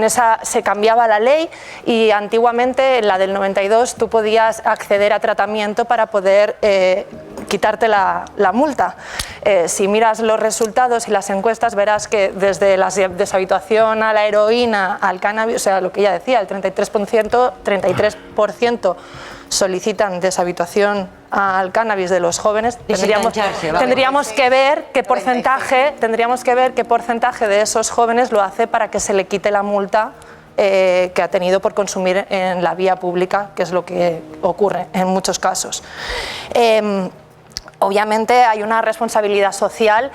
esa se cambiaba la ley y antiguamente, en la del 92, tú podías acceder a tratamiento para poder quitarte la multa. Si miras los resultados y las encuestas, verás que desde la deshabituación a la heroína, al cannabis, o sea, lo que ella decía, el 33% solicitan deshabituación al cannabis de los jóvenes. Tendríamos que ver qué porcentaje de esos jóvenes lo hace para que se le quite la multa que ha tenido por consumir en la vía pública, que es lo que ocurre en muchos casos. Obviamente hay una responsabilidad social,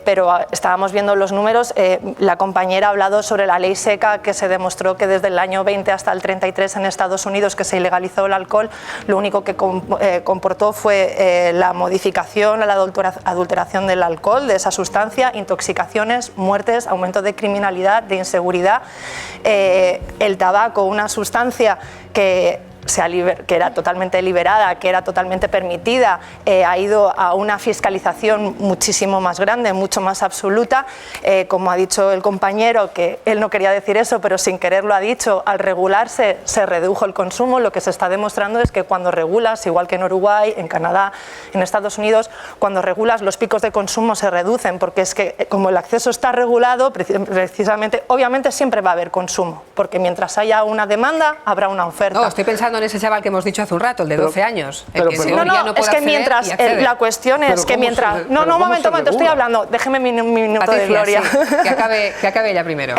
pero estábamos viendo los números. La compañera ha hablado sobre la ley seca, que se demostró que desde el año 20 hasta el 33 en Estados Unidos, que se ilegalizó el alcohol, lo único que comportó fue la modificación, la adulteración del alcohol, de esa sustancia, intoxicaciones, muertes, aumento de criminalidad, de inseguridad. El tabaco, una sustancia que era totalmente liberada, que era totalmente permitida, ha ido a una fiscalización muchísimo más grande, mucho más absoluta. Como ha dicho el compañero, que él no quería decir eso, pero sin querer lo ha dicho, al regularse se redujo el consumo. Lo que se está demostrando es que cuando regulas, igual que en Uruguay, en Canadá, en Estados Unidos, cuando regulas los picos de consumo se reducen, porque es que como el acceso está regulado, precisamente, obviamente siempre va a haber consumo, porque mientras haya una demanda, habrá una oferta. No, estoy pensando en ese chaval que hemos dicho hace un rato, el de 12 años. El que en no, teoría no puede es que acceder mientras, y accede. la cuestión es que mientras... No, un momento, estoy hablando, déjeme mi minuto Patricia, de gloria. sí, que acabe ella primero.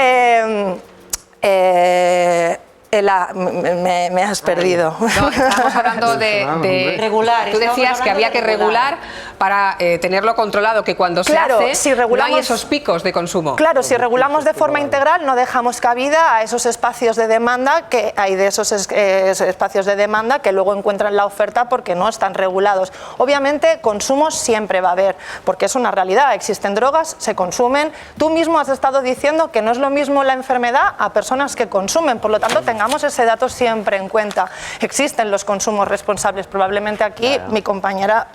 Me has perdido. No, estamos hablando de regular. Tú decías que había que regular para tenerlo controlado, que cuando se hace si regulamos, no hay esos picos de consumo. Claro, si regulamos de forma integral no dejamos cabida a esos espacios de demanda, que hay de esos espacios de demanda que luego encuentran la oferta porque no están regulados. Obviamente consumo siempre va a haber, porque es una realidad, existen drogas, se consumen. Tú mismo has estado diciendo que no es lo mismo la enfermedad a personas que consumen, por lo tanto tengamos ese dato siempre en cuenta. Existen los consumos responsables, probablemente aquí mi compañera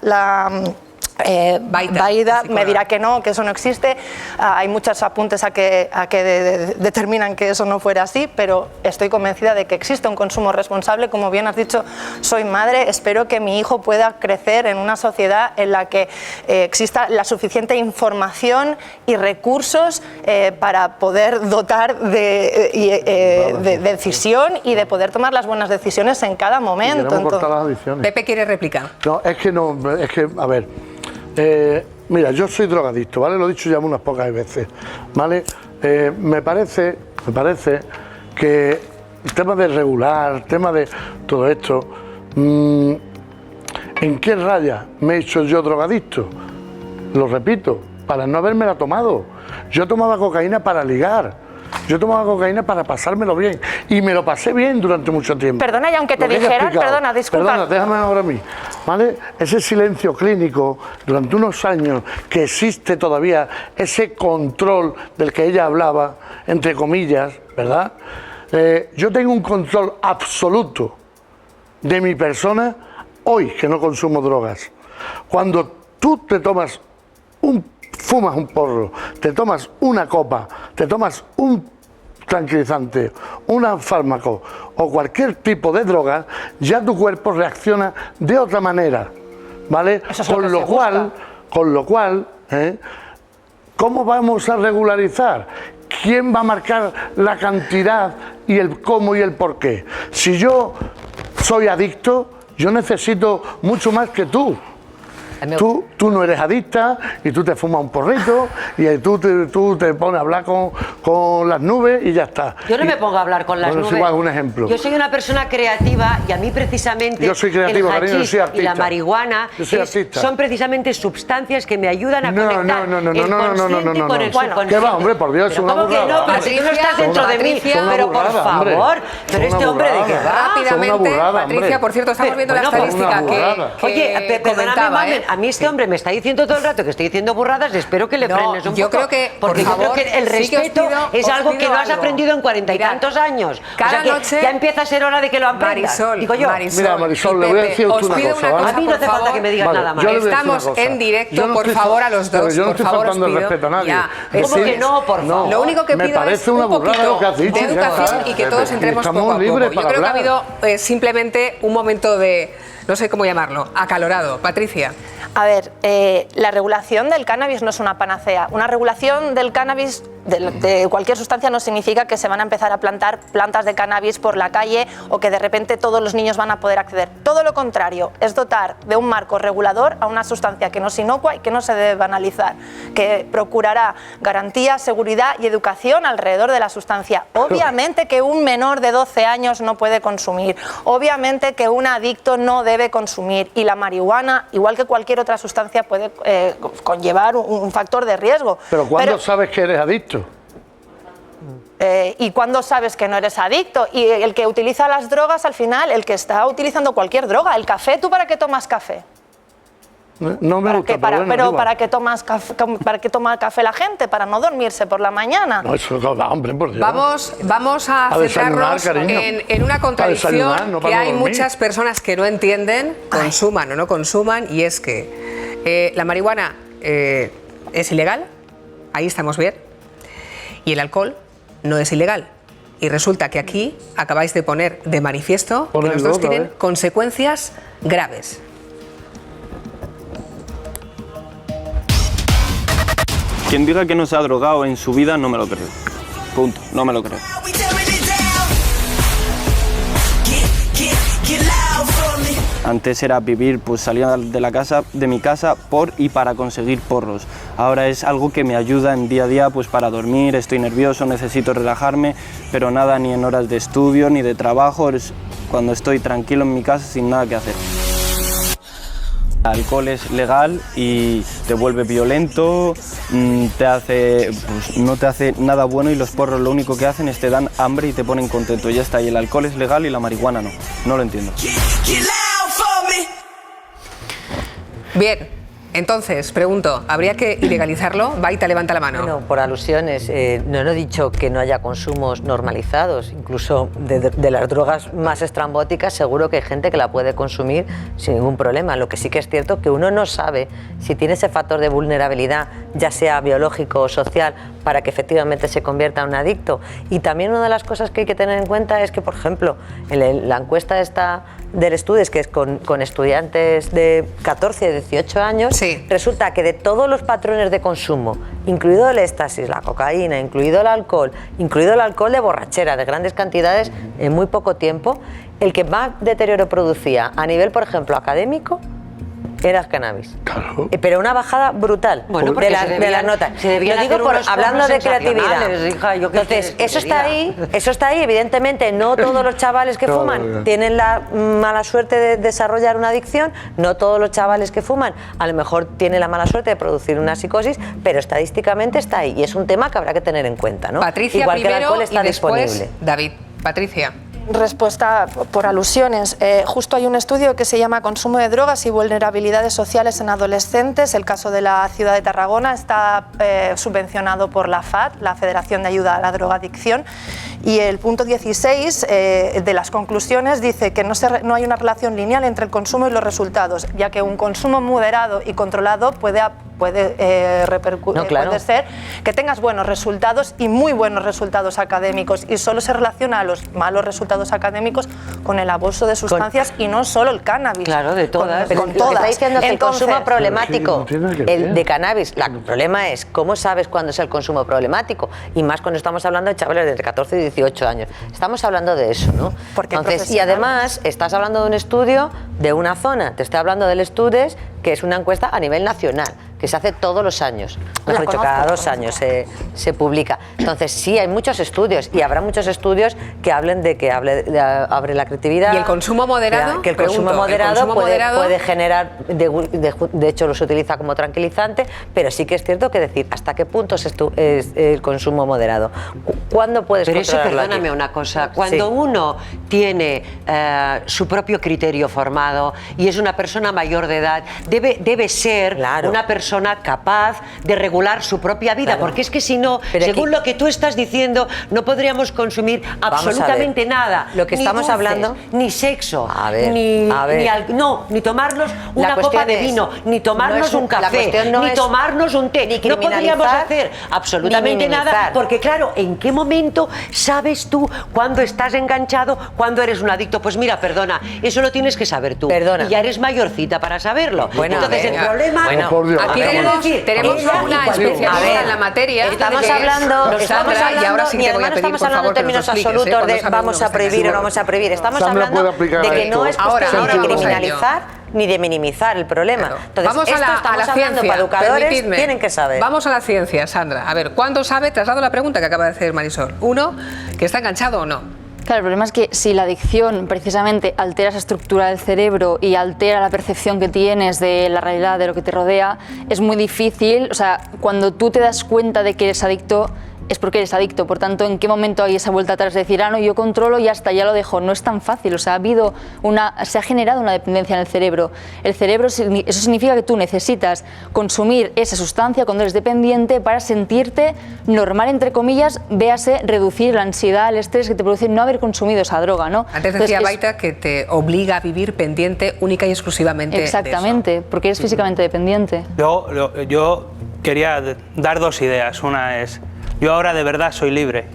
Baida me dirá que no, que eso no existe. Hay muchos apuntes a que determinan que eso no fuera así, pero estoy convencida de que existe un consumo responsable. Como bien has dicho, soy madre, espero que mi hijo pueda crecer en una sociedad en la que exista la suficiente información y recursos para poder dotar de decisión y de poder tomar las buenas decisiones en cada momento. Pepe quiere réplica. No, es que, a ver, mira, yo soy drogadicto, ¿vale? Lo he dicho ya unas pocas veces, ¿vale? Me parece que el tema de regular, el tema de todo esto, ¿En qué raya me he hecho yo drogadicto? Lo repito, para no habérmela tomado. Yo tomaba cocaína para ligar. Yo tomaba cocaína para pasármelo bien. Y me lo pasé bien durante mucho tiempo. Perdona, y aunque te dijeran, perdona, disculpa. Perdona, déjame ahora a mí. ¿Vale? Ese silencio clínico durante unos años que existe todavía, ese control del que ella hablaba, entre comillas, ¿verdad? Yo tengo un control absoluto de mi persona hoy que no consumo drogas. Cuando tú te tomas fumas un porro, te tomas una copa, te tomas un tranquilizante, un fármaco o cualquier tipo de droga, ya tu cuerpo reacciona de otra manera, ¿vale? Con lo cual, ¿cómo vamos a regularizar? ¿Quién va a marcar la cantidad y el cómo y el por qué? Si yo soy adicto, yo necesito mucho más que tú. Tú no eres adicta y tú te fumas un porrito y tú te pones a hablar con las nubes y ya está. Yo no me pongo a hablar con las nubes. Igual, un ejemplo. Yo soy una persona creativa y a mí precisamente yo soy creativo, el cariño, yo soy hachís y la marihuana son precisamente sustancias que me ayudan a conectar el consciente con el subconsciente. ¿Qué va, hombre? Por Dios, es una burrada. No, pero si tú no estás dentro de mí, pero por favor, pero este hombre de qué va. Rápidamente, Patricia, por cierto, estamos viendo la estadística que oye, perdóname, a mí este hombre me está diciendo todo el rato que estoy diciendo burradas, espero que le frenes un poco. Yo creo que, porque yo creo que el respeto es algo que no has aprendido en 40 y tantos años. Cada noche ya empieza a ser hora de que lo aprendas. Digo yo. Mira, Marisol, le voy a decir una cosa. A mí no hace falta que me digas nada más. Estamos en directo, por favor, a los dos. Yo no estoy faltando el respeto a nadie. ¿Cómo que no, por favor? Lo único que pido es un poquito de educación y que todos entremos poco a poco. Yo creo que ha habido simplemente un momento de, no sé cómo llamarlo, acalorado. Patricia. A ver, la regulación del cannabis no es una panacea. Una regulación del cannabis, de cualquier sustancia, no significa que se van a empezar a plantar plantas de cannabis por la calle o que de repente todos los niños van a poder acceder. Todo lo contrario, es dotar de un marco regulador a una sustancia que no es inocua y que no se debe banalizar, que procurará garantía, seguridad y educación alrededor de la sustancia. Obviamente que un menor de 12 años no puede consumir, obviamente que un adicto no debe consumir, y la marihuana, igual que cualquier otra sustancia, puede conllevar un factor de riesgo. Pero ¿cuándo sabes que eres adicto? ¿Y cuándo sabes que no eres adicto? Y el que utiliza las drogas, al final, el que está utilizando cualquier droga, el café, ¿tú para qué tomas café? No me gusta, ¿para qué toma café la gente? ¿Para no dormirse por la mañana? No, eso es hombre, por Dios. Vamos a centrarnos en una contradicción que hay muchas personas que no entienden, consuman o no consuman, y es que la marihuana es ilegal, ahí estamos bien, y el alcohol no es ilegal. Y resulta que aquí acabáis de poner de manifiesto que los dos tienen consecuencias graves. Quien diga que no se ha drogado en su vida no me lo creo. Punto, no me lo creo. Antes era vivir, pues salía de mi casa por y para conseguir porros. Ahora es algo que me ayuda en día a día, pues para dormir, estoy nervioso, necesito relajarme, pero nada ni en horas de estudio ni de trabajo, es cuando estoy tranquilo en mi casa sin nada que hacer. El alcohol es legal y te vuelve violento, no te hace nada bueno, y los porros lo único que hacen es te dan hambre y te ponen contento. Y ya está, y el alcohol es legal y la marihuana no. No lo entiendo. Bien, entonces, pregunto, ¿habría que ilegalizarlo? Baita, levanta la mano. Bueno, por alusiones, no he dicho que no haya consumos normalizados, incluso de las drogas más estrambóticas, seguro que hay gente que la puede consumir sin ningún problema. Lo que sí que es cierto que uno no sabe si tiene ese factor de vulnerabilidad, ya sea biológico o social, para que efectivamente se convierta en un adicto. Y también una de las cosas que hay que tener en cuenta es que, por ejemplo, en la encuesta esta del estudio, que es con estudiantes de 14 y 18 años, sí, resulta que de todos los patrones de consumo, incluido el éxtasis, la cocaína, incluido el alcohol de borrachera de grandes cantidades en muy poco tiempo, el que más deterioro producía a nivel, por ejemplo, académico, era cannabis. Claro. Pero una bajada brutal Bueno, porque de las notas. se debían Lo digo hacer unos hablando de porros creatividad. sensacionales, hija, yo qué Entonces, sé, eso está ahí, evidentemente no todos los chavales que fuman tienen la mala suerte de desarrollar una adicción, no todos los chavales que fuman a lo mejor tienen la mala suerte de producir una psicosis, pero estadísticamente está ahí y es un tema que habrá que tener en cuenta, ¿no? Patricia Igual que el primero alcohol está y después disponible. David. Patricia. Respuesta por alusiones. Justo hay un estudio que se llama Consumo de drogas y vulnerabilidades sociales en adolescentes. El caso de la ciudad de Tarragona está subvencionado por la FAD, la Federación de Ayuda a la Drogadicción. Y el punto 16 de las conclusiones dice que no hay una relación lineal entre el consumo y los resultados, ya que un consumo moderado y controlado puede ser que tengas buenos resultados y muy buenos resultados académicos, y solo se relaciona a los malos resultados académicos con el abuso de sustancias y no solo el cannabis. Claro, de todas. Pero Con lo que todas. está diciendo que el Entonces, consumo problemático, el el de cannabis, el problema es cómo sabes cuándo es el consumo problemático, y más cuando estamos hablando de chavales de entre 14 y 18 años. Estamos hablando de eso, ¿no? Porque entonces, y además estás hablando de un estudio de una zona, te estoy hablando del Estudes, que es una encuesta a nivel nacional, que se hace todos los años, mejor dicho, cada 2 años se publica. Entonces sí, hay muchos estudios y habrá muchos estudios que hablen de que abre la creatividad. ¿Y el consumo moderado? Que el consumo Pregunto, moderado ¿el consumo puede generar, de hecho lo se utiliza como tranquilizante, pero sí que es cierto que decir hasta qué punto es el consumo moderado. ¿Cuándo puedes Pero eso, controlarlo perdóname aquí? una cosa, cuando uno tiene su propio criterio formado y es una persona mayor de edad, debe ser una persona capaz de regular su propia vida, porque es que si no, según lo que tú estás diciendo, no podríamos consumir absolutamente nada. Lo que ni estamos dulces, hablando, ni sexo, ni tomarnos una copa de vino, ni tomarnos un café, ni tomarnos un té, no podríamos hacer absolutamente nada, porque claro, ¿en qué momento sabes tú cuándo estás enganchado, cuándo eres un adicto? Pues mira, perdona, eso lo tienes que saber tú. Y ya eres mayorcita para saberlo. Bueno, entonces el problema... Aquí tenemos una especialista en la materia. Estamos hablando, y ahora sí que te voy a pedir, estamos por hablando favor, en términos absolutos de vamos a prohibir o no vamos a prohibir. Estamos hablando de que no es cuestión de criminalizar ni de minimizar el problema. Entonces, vamos a la hablando ciencia. para educadores, Permitidme. tienen que saber. Vamos a la ciencia, Sandra. A ver, ¿cuándo sabe? Traslado la pregunta que acaba de hacer Marisol. Uno, que está enganchado o no. Claro, el problema es que si la adicción precisamente altera esa estructura del cerebro y altera la percepción que tienes de la realidad, de lo que te rodea, es muy difícil, o sea, cuando tú te das cuenta de que eres adicto, es porque eres adicto. Por tanto, ¿en qué momento hay esa vuelta atrás de decir, no, yo controlo y hasta ya lo dejo? No es tan fácil. O sea, se ha generado una dependencia en el cerebro. El cerebro, eso significa que tú necesitas consumir esa sustancia cuando eres dependiente para sentirte normal, entre comillas, véase reducir la ansiedad, el estrés que te produce no haber consumido esa droga, ¿no? Antes decía Baita que te obliga a vivir pendiente única y exclusivamente exactamente, de eso. Porque eres físicamente dependiente. Yo quería dar 2 ideas. Una es, yo ahora de verdad soy libre,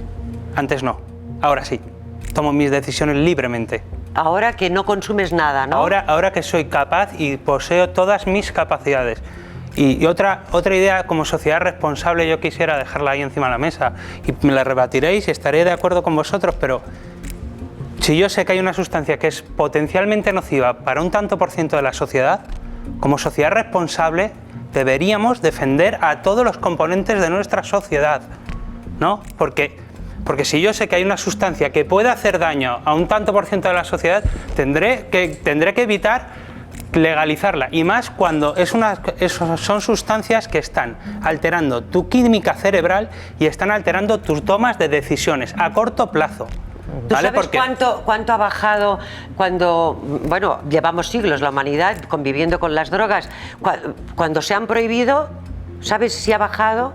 antes no, ahora sí, tomo mis decisiones libremente. Ahora que no consumes nada, ¿no? Ahora que soy capaz y poseo todas mis capacidades. Y otra idea, como sociedad responsable, yo quisiera dejarla ahí encima de la mesa y me la rebatiréis y estaré de acuerdo con vosotros, pero si yo sé que hay una sustancia que es potencialmente nociva para un tanto por ciento de la sociedad, como sociedad responsable deberíamos defender a todos los componentes de nuestra sociedad, ¿no? Porque si yo sé que hay una sustancia que puede hacer daño a un tanto por ciento de la sociedad, tendré que evitar legalizarla, y más cuando son sustancias que están alterando tu química cerebral y están alterando tus tomas de decisiones a corto plazo. ¿Tú ¿Vale? sabes cuánto ha bajado cuando, bueno, llevamos siglos la humanidad conviviendo con las drogas? Cuando se han prohibido, ¿sabes si ha bajado?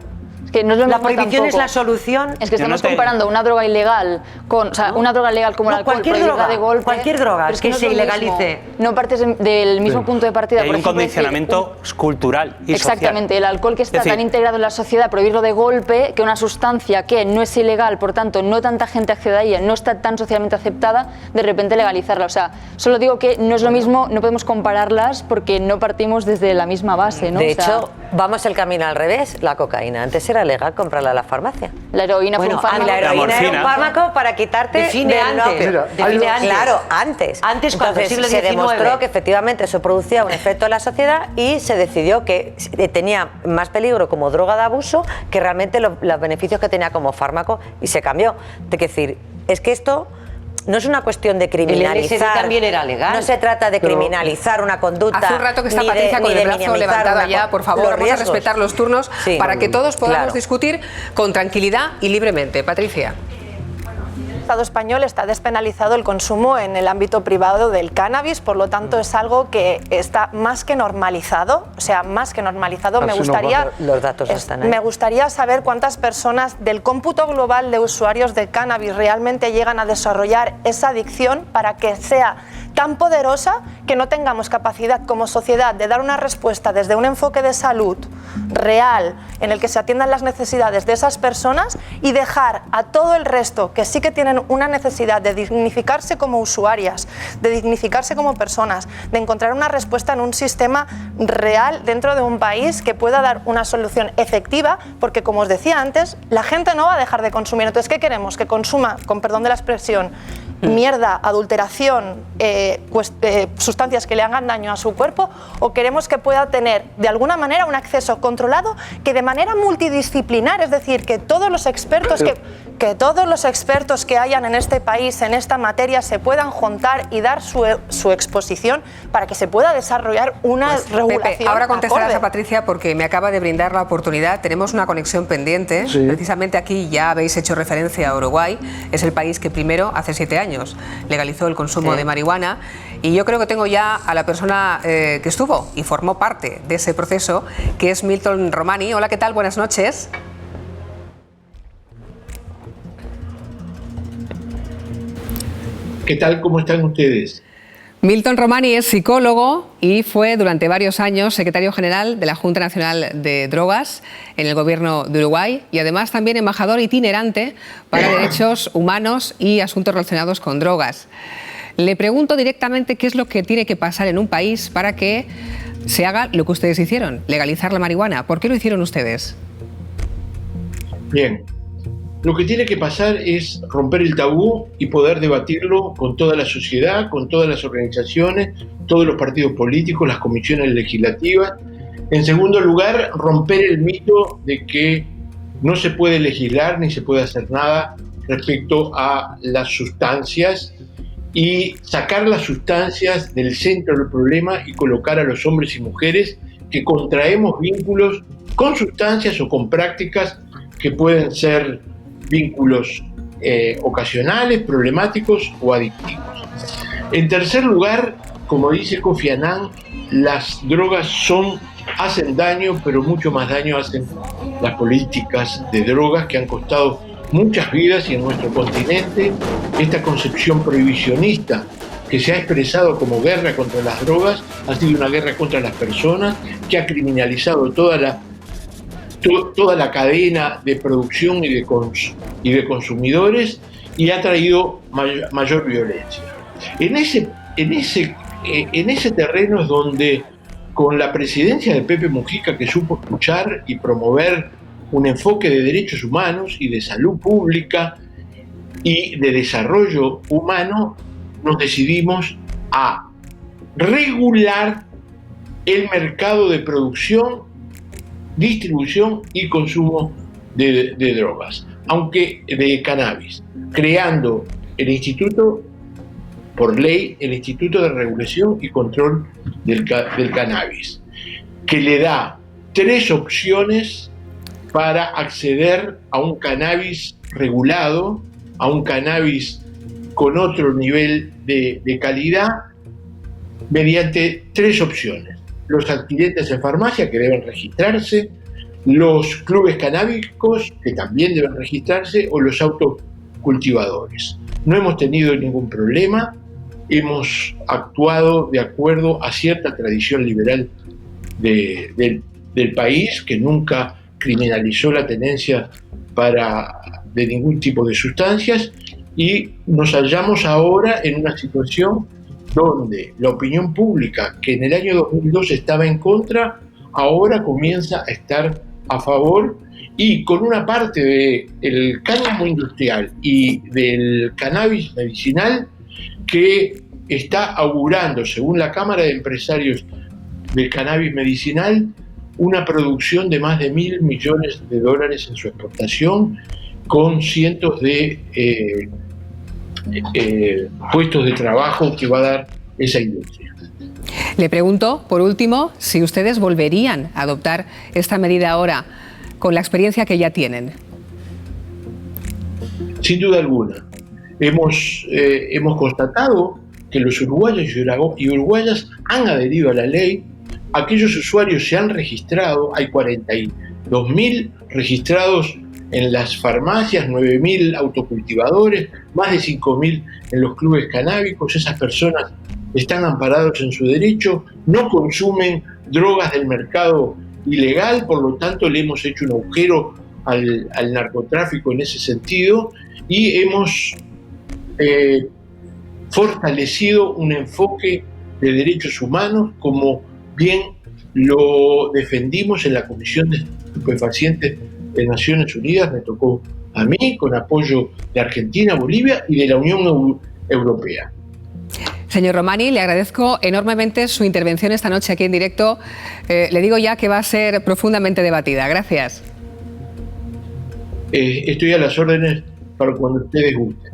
Que no es lo la mismo prohibición tampoco. es la solución. Es que estamos comparando una droga ilegal con, o sea, una droga legal como el alcohol, prohibida de golpe. Cualquier droga pero es que no es se lo ilegalice. mismo. No partes del mismo punto de partida. Hay por un ejemplo, condicionamiento cultural y exactamente, social. el alcohol que está Es decir, tan integrado en la sociedad, prohibirlo de golpe, que una sustancia que no es ilegal, por tanto no tanta gente accede a ella, no está tan socialmente aceptada, de repente legalizarla. O sea, solo digo que no es lo mismo, no podemos compararlas porque no partimos desde la misma base, ¿no? De hecho, vamos el camino al revés. La cocaína antes era legal comprarla en la farmacia. La heroína fue un fármaco. La heroína era un fármaco para quitarte Define del antes. no- Define antes. Claro, antes. Antes, cuando el Entonces, siglo se XIX. demostró que efectivamente eso producía un efecto en la sociedad y se decidió que tenía más peligro como droga de abuso que realmente los beneficios que tenía como fármaco, y se cambió. Es decir, es que esto no es una cuestión de criminalizar. LSD también era legal. No se trata de criminalizar una conducta. Hace un rato que está ni de- Patricia con ni el de brazo minimizar levantado una allá. Por favor, los vamos a riesgos. respetar los turnos Sí, para que todos podamos claro. discutir con tranquilidad y libremente. Patricia. El Estado español está despenalizado el consumo en el ámbito privado del cannabis, por lo tanto es algo que está más que normalizado, o sea, más que normalizado. Así los datos están ahí. Me gustaría saber cuántas personas del cómputo global de usuarios de cannabis realmente llegan a desarrollar esa adicción para que sea tan poderosa que no tengamos capacidad como sociedad de dar una respuesta desde un enfoque de salud real en el que se atiendan las necesidades de esas personas y dejar a todo el resto que sí que tienen una necesidad de dignificarse como usuarias, de dignificarse como personas, de encontrar una respuesta en un sistema real dentro de un país que pueda dar una solución efectiva, porque como os decía antes, la gente no va a dejar de consumir. Entonces, ¿qué queremos? Que consuma, con perdón de la expresión, mierda, adulteración, sustancias que le hagan daño a su cuerpo, o queremos que pueda tener de alguna manera un acceso controlado que de manera multidisciplinar, es decir, que todos los expertos que hayan en este país en esta materia se puedan juntar y dar su exposición para que se pueda desarrollar una regulación. Pepe, ahora contestarás acorde. a Patricia porque me acaba de brindar la oportunidad. Tenemos una conexión pendiente. Sí. Precisamente aquí ya habéis hecho referencia a Uruguay. Es el país que primero, hace 7 años, legalizó el consumo de marihuana. Y yo creo que tengo ya a la persona que estuvo y formó parte de ese proceso, que es Milton Romani. Hola, ¿qué tal? Buenas noches. ¿Qué tal? ¿Cómo están ustedes? Milton Romani es psicólogo y fue durante varios años secretario general de la Junta Nacional de Drogas en el Gobierno de Uruguay y además también embajador itinerante para derechos humanos y asuntos relacionados con drogas. Le pregunto directamente qué es lo que tiene que pasar en un país para que se haga lo que ustedes hicieron, legalizar la marihuana. ¿Por qué lo hicieron ustedes? Bien, lo que tiene que pasar es romper el tabú y poder debatirlo con toda la sociedad, con todas las organizaciones, todos los partidos políticos, las comisiones legislativas. En segundo lugar, romper el mito de que no se puede legislar ni se puede hacer nada respecto a las sustancias y sacar las sustancias del centro del problema y colocar a los hombres y mujeres que contraemos vínculos con sustancias o con prácticas que pueden ser vínculos ocasionales, problemáticos o adictivos. En tercer lugar, como dice Kofi Annan, las drogas hacen daño, pero mucho más daño hacen las políticas de drogas que han costado muchas vidas, y en nuestro continente esta concepción prohibicionista que se ha expresado como guerra contra las drogas ha sido una guerra contra las personas, que ha criminalizado toda la cadena de producción y de consumidores, y ha traído mayor violencia. En ese terreno es donde, con la presidencia de Pepe Mujica, que supo escuchar y promover un enfoque de derechos humanos y de salud pública y de desarrollo humano, nos decidimos a regular el mercado de producción, distribución y consumo de drogas, aunque de cannabis, creando el instituto, por ley, el Instituto de Regulación y Control del Cannabis, que le da 3 opciones para acceder a un cannabis regulado, a un cannabis con otro nivel de calidad, mediante 3 opciones: los adquirentes en farmacia, que deben registrarse, los clubes canábicos, que también deben registrarse, o los autocultivadores. No hemos tenido ningún problema, hemos actuado de acuerdo a cierta tradición liberal del país, que nunca criminalizó la tenencia de ningún tipo de sustancias, y nos hallamos ahora en una situación donde la opinión pública, que en el año 2002 estaba en contra, ahora comienza a estar a favor, y con una parte del cáñamo industrial y del cannabis medicinal que está augurando, según la Cámara de Empresarios del Cannabis Medicinal, una producción de más de $1.000 millones en su exportación, con cientos de puestos de trabajo que va a dar esa industria. Le pregunto, por último, si ustedes volverían a adoptar esta medida ahora, con la experiencia que ya tienen. Sin duda alguna. Hemos constatado que los uruguayos y uruguayas han adherido a la ley. Aquellos usuarios se han registrado, hay 42.000 registrados en las farmacias, 9.000 autocultivadores, más de 5.000 en los clubes canábicos. Esas personas están amparados en su derecho, no consumen drogas del mercado ilegal, por lo tanto le hemos hecho un agujero al narcotráfico en ese sentido, y hemos fortalecido un enfoque de derechos humanos, como bien lo defendimos en la Comisión de Estupefacientes de Naciones Unidas. Me tocó a mí, con apoyo de Argentina, Bolivia y de la Unión Europea. Señor Romani, le agradezco enormemente su intervención esta noche aquí en directo. Le digo ya que va a ser profundamente debatida. Gracias. Estoy a las órdenes para cuando ustedes gusten.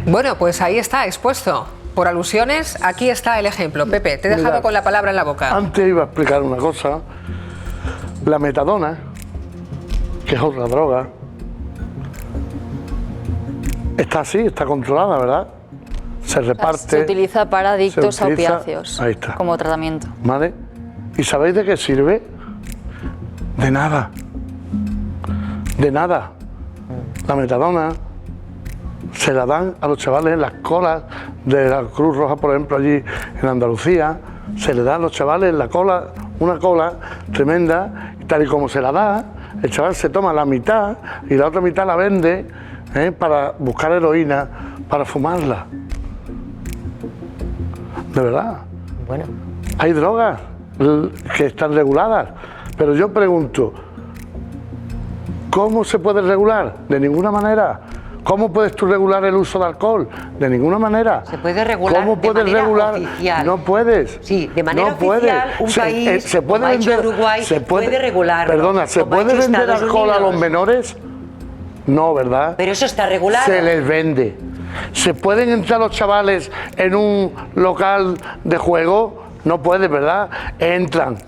Bueno, pues ahí está, expuesto. Por alusiones, aquí está el ejemplo. Pepe, te he dejado con la palabra en la boca. Antes iba a explicar una cosa. La metadona, que es otra droga, está así, está controlada, ¿verdad? Se reparte. Se utiliza para adictos a opiáceos. Ahí está. Como tratamiento. ¿Vale? ¿Y sabéis de qué sirve? De nada. De nada. La metadona se la dan a los chavales en las colas de la Cruz Roja, por ejemplo, allí en Andalucía. Se le da a los chavales en la cola, una cola tremenda, y tal y como se la da, el chaval se toma la mitad y la otra mitad la vende para buscar heroína, para fumarla. De verdad. Bueno. Hay drogas que están reguladas, pero yo pregunto, ¿cómo se puede regular? De ninguna manera. ¿Cómo puedes tú regular el uso de alcohol? De ninguna manera. Se puede regular. ¿Cómo puedes de manera regular? Oficial. No puedes. Sí, de manera no oficial, puedes. un país se puede como ha hecho vender, Uruguay puede regularlo. Perdona, ¿se como ha puede hecho vender Estados alcohol a los Unidos? menores? No, ¿verdad? Pero eso está regulado. Se les vende. ¿Se pueden entrar los chavales en un local de juego? No puedes, ¿verdad? Entran.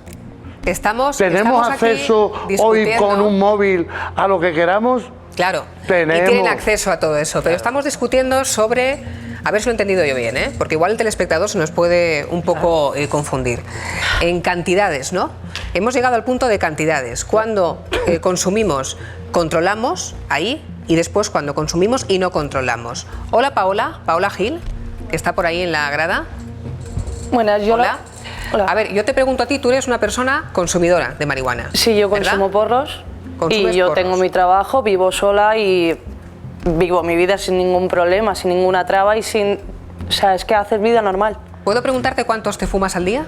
Tenemos acceso hoy con un móvil a lo que queramos. Claro, tenemos. Y tienen acceso a todo eso, pero estamos discutiendo sobre, a ver si lo he entendido yo bien, porque igual el telespectador se nos puede un poco confundir, en cantidades, ¿no? Hemos llegado al punto de cantidades. Cuando consumimos, controlamos ahí, y después cuando consumimos y no controlamos. Hola Paola Gil, que está por ahí en la grada. Buenas, yo Hola. Hola. A ver, yo te pregunto a ti, tú eres una persona consumidora de marihuana. Sí, yo consumo porros y yo tengo mi trabajo, vivo sola y vivo mi vida sin ningún problema, sin ninguna traba y sin... O sea, es que haces vida normal. ¿Puedo preguntarte cuántos te fumas al día?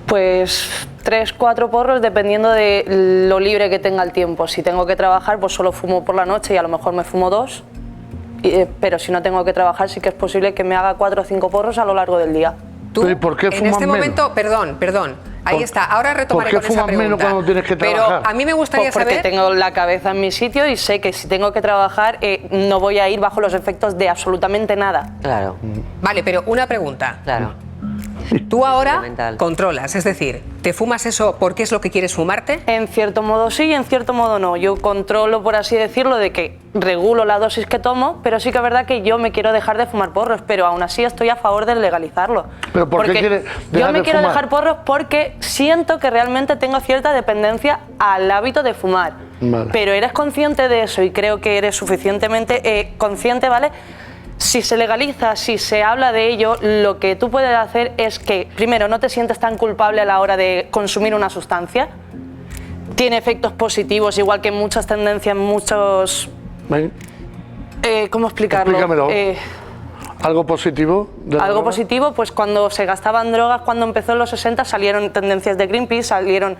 Pues 3, 4 porros dependiendo de lo libre que tenga el tiempo. Si tengo que trabajar, pues solo fumo por la noche y a lo mejor me fumo 2. Pero si no tengo que trabajar, sí que es posible que me haga 4 o 5 porros a lo largo del día. ¿Tú? ¿Y por qué fumas en este menos? momento, perdón, ahí está, ahora retomaré con esa pregunta. ¿Por qué fumas menos cuando tienes que trabajar? Pero a mí me gustaría porque saber... tengo la cabeza en mi sitio y sé que si tengo que trabajar no voy a ir bajo los efectos de absolutamente nada. Claro. Vale, pero una pregunta. Claro. Tú ahora controlas, es decir, ¿te fumas eso porque es lo que quieres fumarte? En cierto modo sí y en cierto modo no. Yo controlo, por así decirlo, de que regulo la dosis que tomo, pero sí que es verdad que yo me quiero dejar de fumar porros, pero aún así estoy a favor de legalizarlo. ¿Pero por qué quieres dejar yo me de quiero fumar? dejar porros porque siento que realmente tengo cierta dependencia al hábito de fumar. Vale. Pero eres consciente de eso y creo que eres suficientemente consciente, ¿vale? Si se legaliza, si se habla de ello, lo que tú puedes hacer es que, primero, no te sientes tan culpable a la hora de consumir una sustancia. Tiene efectos positivos, igual que muchas tendencias, muchos... ¿Cómo explicarlo? Explícamelo. ¿Algo positivo? Algo positivo, pues cuando se gastaban drogas, cuando empezó en los 60, salieron tendencias de Greenpeace, salieron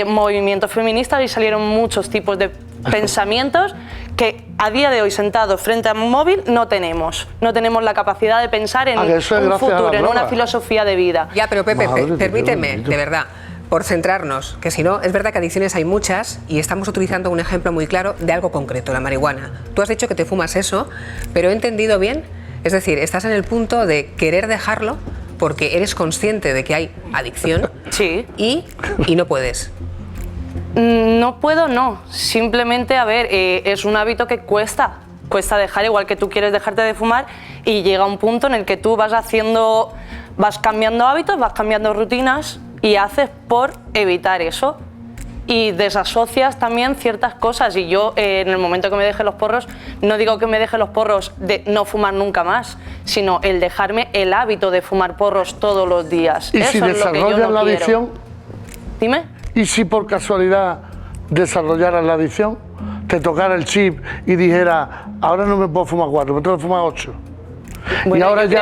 movimientos feministas y salieron muchos tipos de pensamientos que a día de hoy, sentados frente a un móvil, no tenemos. No tenemos la capacidad de pensar en un futuro, en una filosofía de vida. Ya, pero Pepe, permíteme, de verdad, por centrarnos, que si no, es verdad que adicciones hay muchas y estamos utilizando un ejemplo muy claro de algo concreto, la marihuana. Tú has dicho que te fumas eso, pero he entendido bien, es decir, estás en el punto de querer dejarlo porque eres consciente de que hay adicción y no puedes. No puedo, no. Simplemente, a ver, es un hábito que cuesta dejar, igual que tú quieres dejarte de fumar y llega un punto en el que tú vas cambiando hábitos, vas cambiando rutinas y haces por evitar eso. Y desasocias también ciertas cosas. Y yo, en el momento que me deje los porros, no digo que me deje los porros de no fumar nunca más, sino el dejarme el hábito de fumar porros todos los días. ¿Y eso si es lo que yo desarrollas no la quiero. adicción? Dime. ¿Y si por casualidad desarrollaras la adicción? Te tocara el chip y dijera, ahora no me puedo fumar 4, me tengo que fumar 8. Bueno, y ahora yo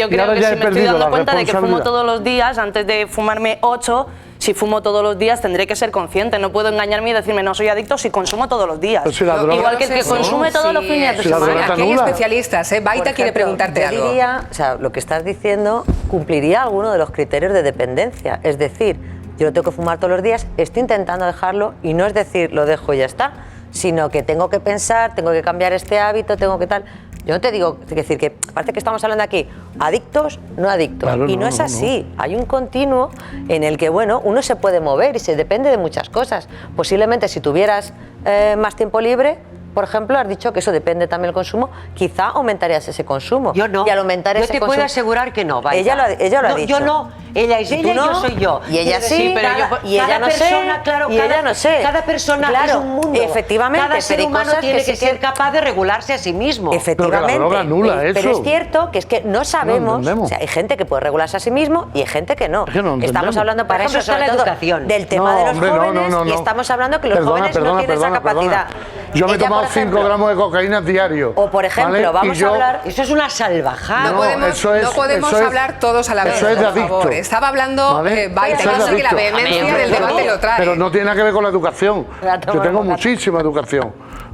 creo que si me estoy dando cuenta de que fumo todos los días, antes de fumarme 8, si fumo todos los días tendré que ser consciente. No puedo engañarme y decirme no soy adicto si consumo todos los días. Si la droga, igual que el que consume todos los fines de semana. Aquí hay especialistas, Baita quiere preguntarte algo. Diría, o sea, lo que estás diciendo cumpliría alguno de los criterios de dependencia. Es decir, yo lo tengo que fumar todos los días, estoy intentando dejarlo y no es decir lo dejo y ya está, sino que tengo que pensar, tengo que cambiar este hábito, tengo que tal. Yo no te digo, es decir, que parece que estamos hablando aquí, adictos, no adictos. Claro, y no es así. Hay un continuo en el que, bueno, uno se puede mover y se depende de muchas cosas. Posiblemente si tuvieras más tiempo libre, por ejemplo, has dicho que eso depende también del consumo, quizá aumentarías ese consumo. Yo no. Y al aumentar yo ese te consumo, puedo asegurar que no, vaya. Ella lo ha dicho. Yo no. Ella es ella y yo soy yo. Y ella sí, pero y ella no sé. Claro, y ella no sé. Cada persona claro, es un mundo. Efectivamente. Cada ser humano tiene que ser capaz de regularse a sí mismo. Efectivamente. Pero la droga anula eso. Pero es cierto que es que no sabemos. No o sea, hay gente que puede regularse a sí mismo y hay gente que no. Es que no estamos hablando, por Para ejemplo, eso está sobre la todo educación. del tema de los jóvenes y estamos hablando que los jóvenes no tienen esa capacidad. Yo me he Ella, tomado por ejemplo, 5 gramos de cocaína diario. O por ejemplo, ¿vale? vamos a hablar. Eso es una salvajada. No podemos hablar todos a la vez, eso es de por adicto. favor. Estaba hablando ¿Vale? Baita, Eso es yo sé que la adicto. vehemencia del debate lo trae. Pero no tiene nada que ver con la educación. Yo tengo muchísima educación.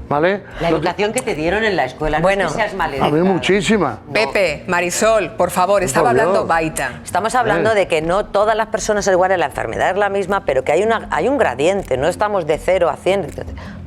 ¿Vale? La educación que te dieron en la escuela, Bueno, no es que seas mal A mí muchísima. Pepe, Marisol, por favor, estaba hablando Baita. Estamos hablando de que no todas las personas son iguales, la enfermedad es la misma, pero que hay un gradiente, no estamos de 0 a 100.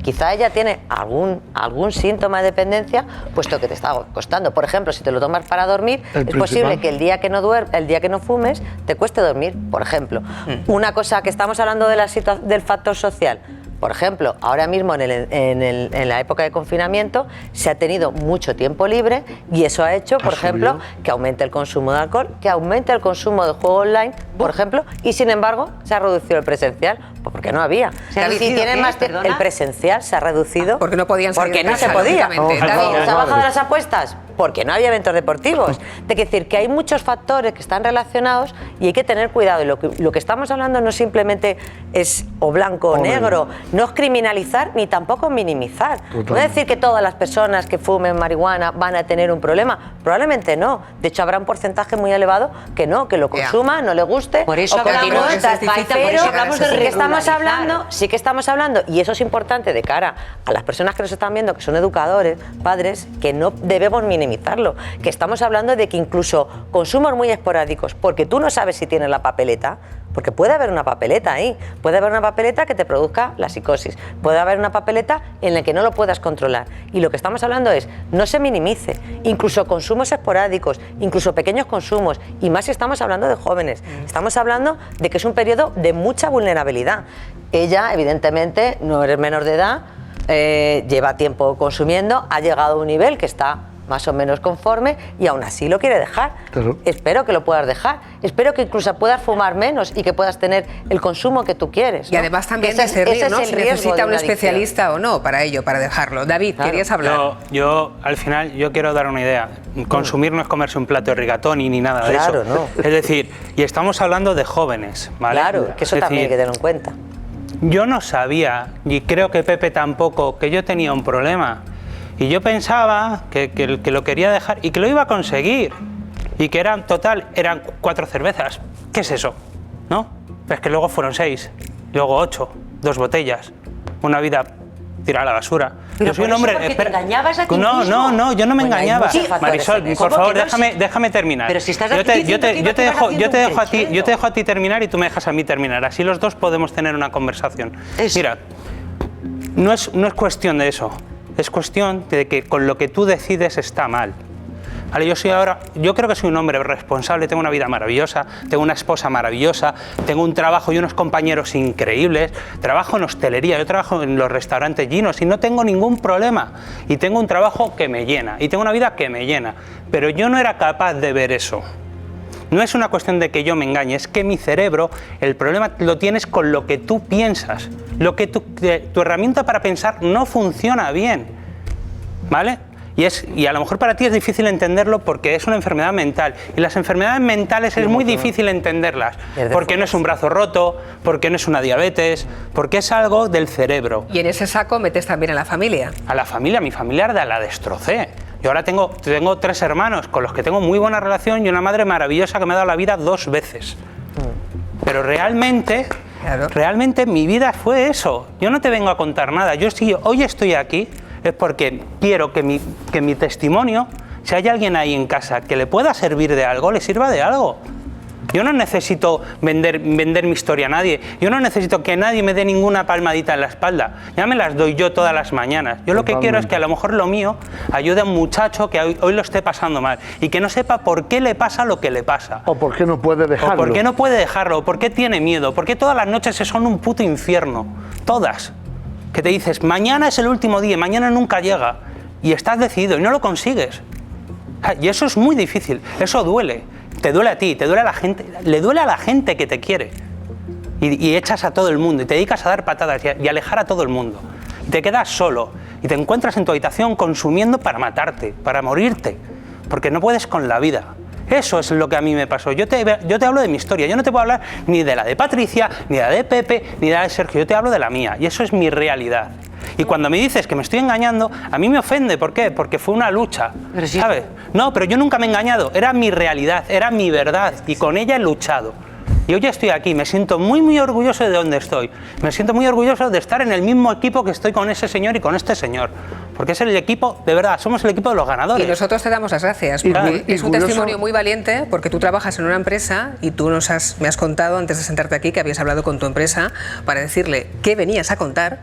Quizá ella tiene algún síntoma de dependencia, puesto que te está costando. Por ejemplo, si te lo tomas para dormir, es posible que el día que no fumes, te cueste dormir, por ejemplo. Una cosa que estamos hablando del factor social. Por ejemplo, ahora mismo en la época de confinamiento se ha tenido mucho tiempo libre y eso ha hecho, por ejemplo, que aumente el consumo de alcohol, que aumente el consumo de juego online, por ejemplo, y sin embargo se ha reducido el presencial, pues porque no había. ¿Se si tienen más el presencial se ha reducido porque no podían salir porque de no se casa, podía. lógicamente. ¿Se ha bajado las apuestas? Porque no había eventos deportivos. De decir que hay muchos factores que están relacionados y hay que tener cuidado. Y lo que estamos hablando no simplemente es o blanco o negro, no es criminalizar ni tampoco minimizar. Totalmente. No es decir que todas las personas que fumen marihuana van a tener un problema. Probablemente no. De hecho, habrá un porcentaje muy elevado que no, que lo consuma, no le guste. Por eso o hablamos, pero hablamos de sí que estamos regularizar. hablando, y eso es importante de cara a las personas que nos están viendo, que son educadores, padres, que no debemos minimizarlo, que estamos hablando de que incluso consumos muy esporádicos, porque tú no sabes si tienes la papeleta, porque puede haber una papeleta ahí, puede haber una papeleta que te produzca la psicosis, puede haber una papeleta en la que no lo puedas controlar, y lo que estamos hablando es, no se minimice, incluso consumos esporádicos, incluso pequeños consumos, y más si estamos hablando de jóvenes, estamos hablando de que es un periodo de mucha vulnerabilidad. Ella, evidentemente, no eres menor de edad, lleva tiempo consumiendo, ha llegado a un nivel que está más o menos conforme y aún así lo quiere dejar. Claro. Espero que lo puedas dejar, espero que incluso puedas fumar menos y que puedas tener el consumo que tú quieres, ¿no? Y además también Ese discernir, ¿no? es el Si riesgo necesita de un una adicción. especialista o no para ello, para dejarlo. David, querías hablar. Yo, al final, yo quiero dar una idea. Consumir no es comerse un plato de rigatoni ni nada de Claro, eso. no. Es decir, y estamos hablando de jóvenes, ¿vale? Claro, que eso Es también hay decir, que tenerlo en cuenta. Yo no sabía, y creo que Pepe tampoco, que yo tenía un problema. Y yo pensaba que lo quería dejar y que lo iba a conseguir. Y que eran 4 cervezas. ¿Qué es eso? ¿No? Pero es que luego fueron 6, luego 8, 2 botellas, una vida tirada a la basura. Pero yo soy un por eso, hombre. porque te engañabas a ti no, mismo. no, yo no me Bueno, hay engañaba. muchos factores Marisol, en eso. por ¿Cómo favor, que no? déjame terminar. Pero si estás yo aquí te diciendo que yo te ibas haciendo un yo te dejo a ti terminar y tú me dejas a mí terminar. Así los dos podemos tener una conversación. Mira, no es cuestión de eso. Es cuestión de que con lo que tú decides está mal. Vale, yo creo que soy un hombre responsable, tengo una vida maravillosa, tengo una esposa maravillosa, tengo un trabajo y unos compañeros increíbles, trabajo en hostelería, yo trabajo en los restaurantes llenos y no tengo ningún problema. Y tengo un trabajo que me llena y tengo una vida que me llena. Pero yo no era capaz de ver eso. No es una cuestión de que yo me engañe, es que mi cerebro, el problema lo tienes con lo que tú piensas. Tu herramienta para pensar no funciona bien, ¿vale? Y a lo mejor para ti es difícil entenderlo porque es una enfermedad mental. Y las enfermedades mentales es muy difícil entenderlas. Porque no es un brazo roto, porque no es una diabetes, porque es algo del cerebro. Y en ese saco metes también a la familia. A la familia, mi familia la destrocé. Yo ahora tengo 3 hermanos con los que tengo muy buena relación y una madre maravillosa que me ha dado la vida 2 veces. Pero realmente mi vida fue eso. Yo no te vengo a contar nada. Si hoy estoy aquí es porque quiero que mi testimonio, si hay alguien ahí en casa que le pueda servir de algo, le sirva de algo. Yo no necesito vender mi historia a nadie. Yo no necesito que nadie me dé ninguna palmadita en la espalda. Ya me las doy yo todas las mañanas. Yo lo que quiero es que a lo mejor lo mío ayude a un muchacho que hoy lo esté pasando mal y que no sepa por qué le pasa lo que le pasa. O por qué no puede dejarlo. O por qué no puede dejarlo, o por qué tiene miedo, por qué todas las noches son un puto infierno. Todas. Que te dices, mañana es el último día, mañana nunca llega. Y estás decidido y no lo consigues. Y eso es muy difícil, eso duele. Te duele a ti, te duele a la gente, le duele a la gente que te quiere. Y echas a todo el mundo y te dedicas a dar patadas y alejar a todo el mundo. Y te quedas solo y te encuentras en tu habitación consumiendo para matarte, para morirte, porque no puedes con la vida. Eso es lo que a mí me pasó. Yo te hablo de mi historia, yo no te puedo hablar ni de la de Patricia, ni de la de Pepe, ni de la de Sergio, yo te hablo de la mía y eso es mi realidad. Y cuando me dices que me estoy engañando, a mí me ofende. ¿Por qué? Porque fue una lucha, ¿sabes? No, pero yo nunca me he engañado. Era mi realidad, era mi verdad. Y con ella he luchado. Y hoy estoy aquí. Me siento muy, muy orgulloso de donde estoy. Me siento muy orgulloso de estar en el mismo equipo que estoy con ese señor y con este señor. Porque es el equipo, de verdad, somos el equipo de los ganadores. Y nosotros te damos las gracias. Es un testimonio muy valiente porque tú trabajas en una empresa y tú me has contado antes de sentarte aquí que habías hablado con tu empresa para decirle qué venías a contar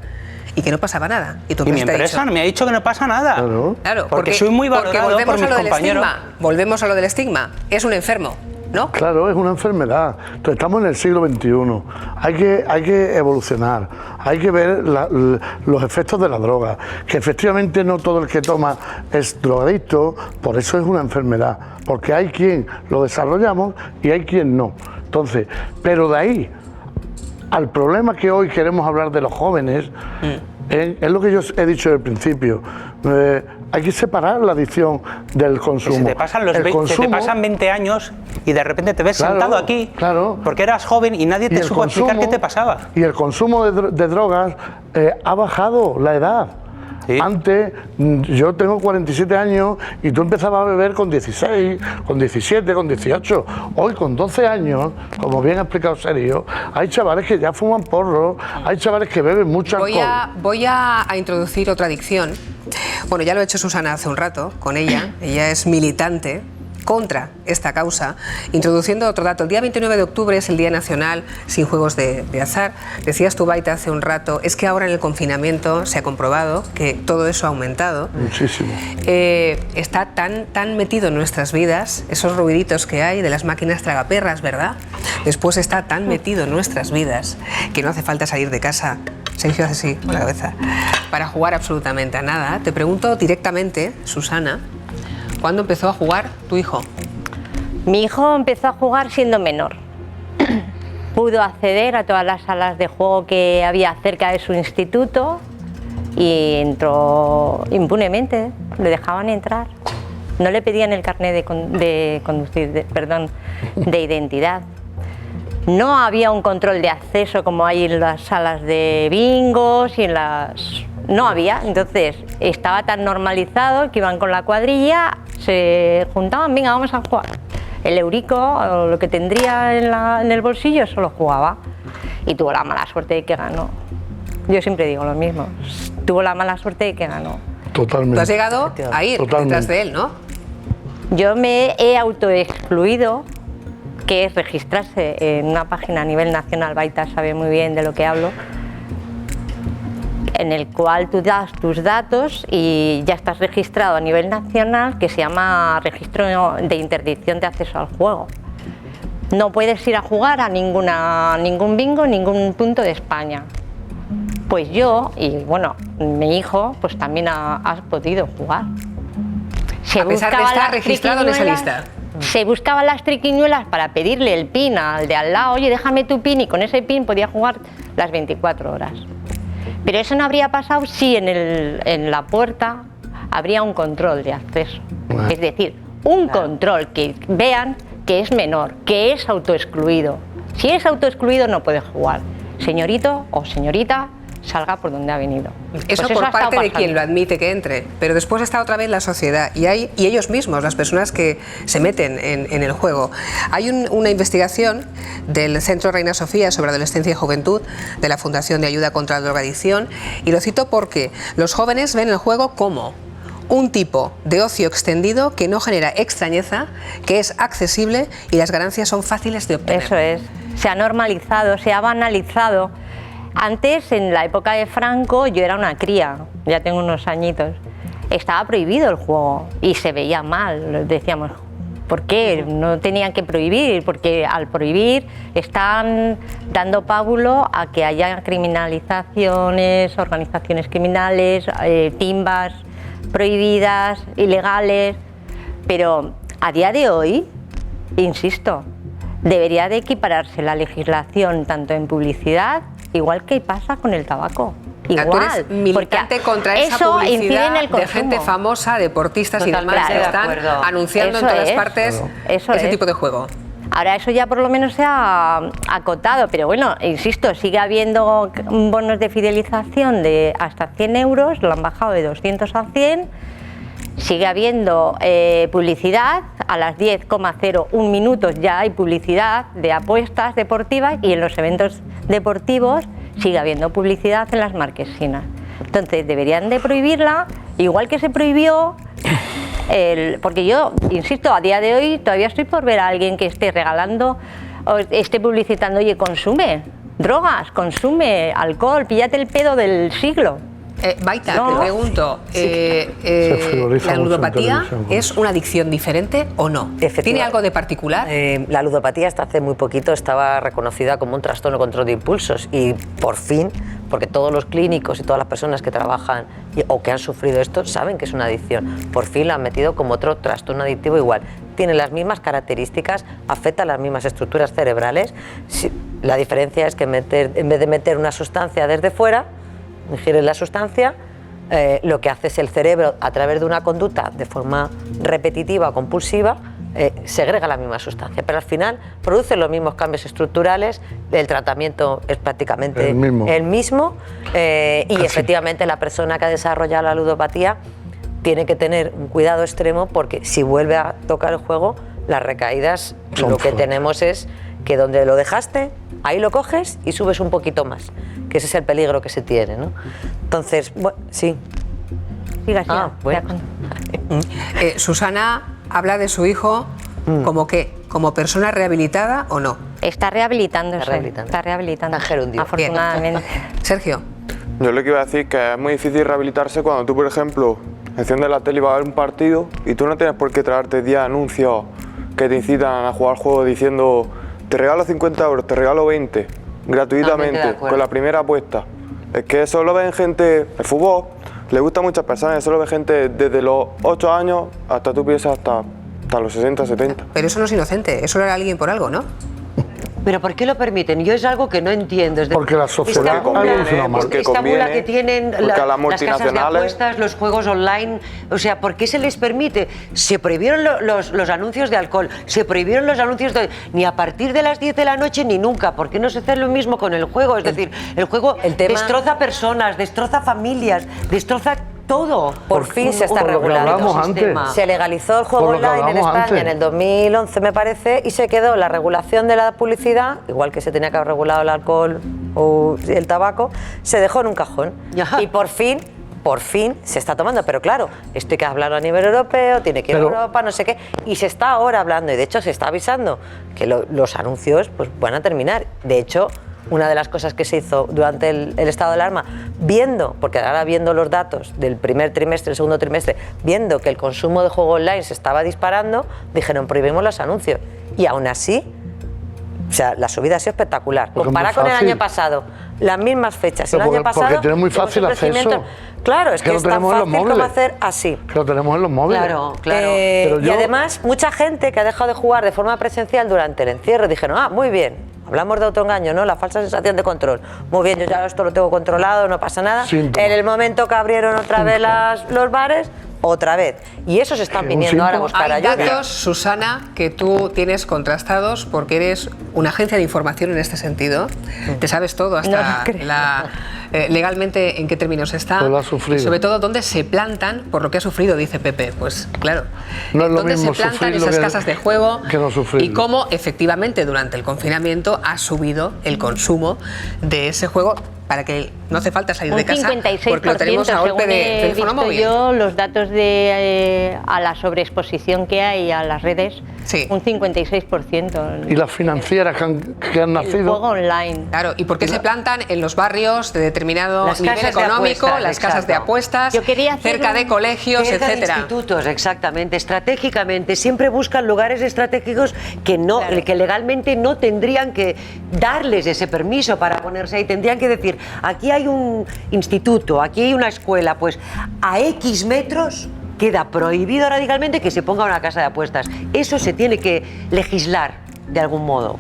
y que no pasaba nada. Y mi empresa me ha dicho que no pasa nada. Claro, porque soy muy valorado por mis compañeros. Volvemos a lo del estigma. Es un enfermo, ¿no? Claro, es una enfermedad. Entonces, estamos en el siglo XXI. Hay que evolucionar. Hay que ver los efectos de la droga. Que efectivamente no todo el que toma es drogadicto, por eso es una enfermedad. Porque hay quien lo desarrollamos y hay quien no. Entonces, pero de ahí al problema que hoy queremos hablar de los jóvenes, es lo que yo he dicho al principio. Hay que separar la adicción del consumo. Se te pasan 20 años y de repente te ves sentado aquí porque eras joven y nadie te supo explicar qué te pasaba. Y el consumo de drogas ha bajado la edad. ¿Sí? Antes, yo tengo 47 años y tú empezabas a beber con 16, con 17, con 18. Hoy, con 12 años, como bien ha explicado Sergio, hay chavales que ya fuman porros, hay chavales que beben mucho alcohol. Voy a introducir otra adicción. Bueno, ya lo ha hecho Susana hace un rato con ella. Ella es militante contra esta causa, introduciendo otro dato. El día 29 de octubre es el Día Nacional sin Juegos de Azar. Decías tú, Baita, hace un rato, es que ahora en el confinamiento se ha comprobado que todo eso ha aumentado. Muchísimo. Está tan metido en nuestras vidas, esos ruiditos que hay de las máquinas tragaperras, ¿verdad? Después está tan metido en nuestras vidas que no hace falta salir de casa. Sergio hace así con la cabeza. Para jugar absolutamente a nada. Te pregunto directamente, Susana, ¿cuándo empezó a jugar tu hijo? Mi hijo empezó a jugar siendo menor. Pudo acceder a todas las salas de juego que había cerca de su instituto y entró impunemente, le dejaban entrar. No le pedían el carnet de identidad. No había un control de acceso como hay en las salas de bingos y en las no había. Entonces estaba tan normalizado que iban con la cuadrilla, se juntaban, venga, vamos a jugar. El eurico, o lo que tendría en el bolsillo, eso lo jugaba. Y tuvo la mala suerte de que ganó. Yo siempre digo lo mismo, tuvo la mala suerte de que ganó. Totalmente. Tú has llegado a ir detrás de él, ¿no? Yo me he autoexcluido, que es registrarse en una página a nivel nacional, Baita sabe muy bien de lo que hablo, en el cual tú das tus datos y ya estás registrado a nivel nacional, que se llama registro de interdicción de acceso al juego. No puedes ir a jugar a ningún bingo, ningún punto de España. Pues yo, y bueno, mi hijo, pues también ha podido jugar. A pesar de estar registrado en esa lista. Se buscaban las triquiñuelas para pedirle el PIN al de al lado, oye, déjame tu PIN, y con ese PIN podía jugar las 24 horas. Pero eso no habría pasado si en la puerta habría un control de acceso. Es decir, un control que vean que es menor, que es autoexcluido. Si es autoexcluido no puede jugar. Señorito o señorita, salga por donde ha venido. Eso Pues por ha estado parte de pasando. quien lo admite que entre, pero después está otra vez la sociedad y ellos mismos, las personas que se meten en el juego. Hay una investigación del Centro Reina Sofía sobre adolescencia y juventud de la Fundación de Ayuda contra la Drogadicción, y lo cito porque los jóvenes ven el juego como un tipo de ocio extendido que no genera extrañeza, que es accesible y las ganancias son fáciles de obtener. Eso es. Se ha normalizado, se ha banalizado. Antes, en la época de Franco, yo era una cría, ya tengo unos añitos. Estaba prohibido el juego y se veía mal. Decíamos, ¿por qué? No tenían que prohibir, porque al prohibir están dando pábulo a que haya criminalizaciones, organizaciones criminales, timbas prohibidas, ilegales. Pero a día de hoy, insisto, debería de equipararse la legislación tanto en publicidad, igual que pasa con el tabaco. Igual, Tú eres militante porque contra esa eso incide publicidad en el de consumo. gente famosa, deportistas y demás Totalmente que de están acuerdo. anunciando Eso en todas es, partes eso ese es. tipo de juego. Ahora eso ya por lo menos se ha acotado, pero bueno, insisto, sigue habiendo bonos de fidelización de hasta 100 euros, lo han bajado de 200 a 100, sigue habiendo publicidad, a las 10,01 minutos ya hay publicidad de apuestas deportivas y en los eventos deportivos sigue habiendo publicidad en las marquesinas. Entonces deberían de prohibirla, igual que se prohibió, porque yo, insisto, a día de hoy todavía estoy por ver a alguien que esté regalando o esté publicitando, oye, consume drogas, consume alcohol, píllate el pedo del siglo. Baita, No. te pregunto, ¿la ludopatía es una adicción diferente o no? ¿Tiene algo de particular? La ludopatía hasta hace muy poquito estaba reconocida como un trastorno de control de impulsos y por fin, porque todos los clínicos y todas las personas que trabajan o que han sufrido esto saben que es una adicción, por fin la han metido como otro trastorno adictivo igual. Tiene las mismas características, afecta a las mismas estructuras cerebrales. La diferencia es que en vez de meter una sustancia desde fuera, ingieres la sustancia, lo que hace es el cerebro, a través de una conducta de forma repetitiva o compulsiva, segrega la misma sustancia, pero al final produce los mismos cambios estructurales, el tratamiento es prácticamente el mismo y efectivamente la persona que ha desarrollado la ludopatía tiene que tener un cuidado extremo porque si vuelve a tocar el juego, las recaídas, lo que tenemos es que donde lo dejaste, ahí lo coges y subes un poquito más, que ese es el peligro que se tiene, ¿no? Entonces, bueno, sí. Bueno. Susana habla de su hijo como qué, como persona rehabilitada o no. Está rehabilitándose, está rehabilitando, afortunadamente. Sergio. Yo lo que iba a decir es que es muy difícil rehabilitarse cuando tú, por ejemplo, enciendes la tele y vas a ver un partido y tú no tienes por qué traerte 10 anuncios que te incitan a jugar juego diciendo te regalo 50 euros, te regalo 20, gratuitamente, con la primera apuesta. Es que eso lo ven gente, el fútbol le gusta a muchas personas, eso lo ve gente desde los 8 años hasta tú piensas hasta los 60, 70. Pero eso no es inocente, eso era alguien por algo, ¿no? ¿Pero por qué lo permiten? Yo es algo que no entiendo. Es decir, porque la sociedad esta bula, porque esta conviene, bula que tienen porque a las las casas de multinacionales- apuestas, los juegos online, o sea, ¿por qué se les permite? Se prohibieron los anuncios de alcohol, se prohibieron los anuncios ni a partir de las 10 de la noche ni nunca. ¿Por qué no se hace lo mismo con el juego? Es decir, el juego destroza personas, destroza familias, destroza todo. Por fin se está regulando. Se legalizó el juego online en España en el 2011, me parece, y se quedó la regulación de la publicidad, igual que se tenía que haber regulado el alcohol o el tabaco, se dejó en un cajón. Y por fin se está tomando, pero claro, esto hay que hablarlo a nivel europeo, tiene que ir a Europa, no sé qué, y se está ahora hablando, y de hecho se está avisando que los anuncios pues van a terminar. De hecho, una de las cosas que se hizo durante el estado de alarma, porque ahora viendo los datos del primer trimestre, el segundo trimestre, viendo que el consumo de juego online se estaba disparando, dijeron prohibimos los anuncios. Y aún así, o sea, la subida ha sido espectacular. Comparada con el año pasado, las mismas fechas, el año pasado... Porque tiene muy fácil acceso. Claro, es que es tan fácil como hacer así. Que lo tenemos en los móviles. Claro. Y además, mucha gente que ha dejado de jugar de forma presencial durante el encierro dijeron, muy bien, hablamos de autoengaño, ¿no? La falsa sensación de control. Muy bien, yo ya esto lo tengo controlado, no pasa nada. Síntoma. En el momento que abrieron otra vez los bares, otra vez. Y esos están viniendo ahora a buscar Hay ayuda. datos, Susana, que tú tienes contrastados porque eres una agencia de información en este sentido. Te sabes todo, hasta legalmente en qué términos está. Pues lo ha sufrido. Y sobre todo dónde se plantan por lo que ha sufrido, dice Pepe. Pues claro, no es lo dónde mismo se plantan sufrirlo esas casas de juego que no sufrirlo. y cómo efectivamente durante el confinamiento ha subido el consumo de ese juego, para que no hace falta salir de casa, porque lo tenemos a golpe de teléfono móvil. Yo los datos a la sobreexposición que hay a las redes, un 56%. Y las financieras que han nacido. El juego online. Claro, ¿y por qué se plantan en los barrios de determinado nivel económico, las casas de apuestas, cerca de colegios, cerca de etcétera? institutos, exactamente, estratégicamente. Siempre buscan lugares estratégicos que legalmente no tendrían que darles ese permiso para ponerse ahí. Tendrían que decir, aquí hay un instituto, aquí hay una escuela, pues a X metros queda prohibido radicalmente que se ponga una casa de apuestas. Eso se tiene que legislar de algún modo.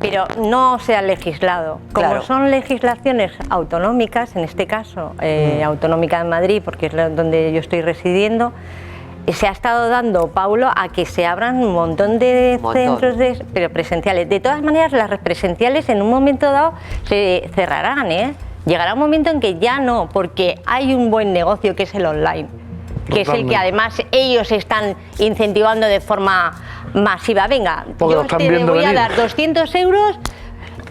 Pero no se ha legislado. Como son legislaciones autonómicas, en este caso autonómica de Madrid, porque es donde yo estoy residiendo, se ha estado dando paulo a que se abran un montón de centros pero presenciales. De todas maneras, las presenciales en un momento dado se cerrarán, ¿eh? Llegará un momento en que ya no, porque hay un buen negocio que es el online, que es el que además ellos están incentivando de forma masiva. Venga, yo te voy a dar 200 euros,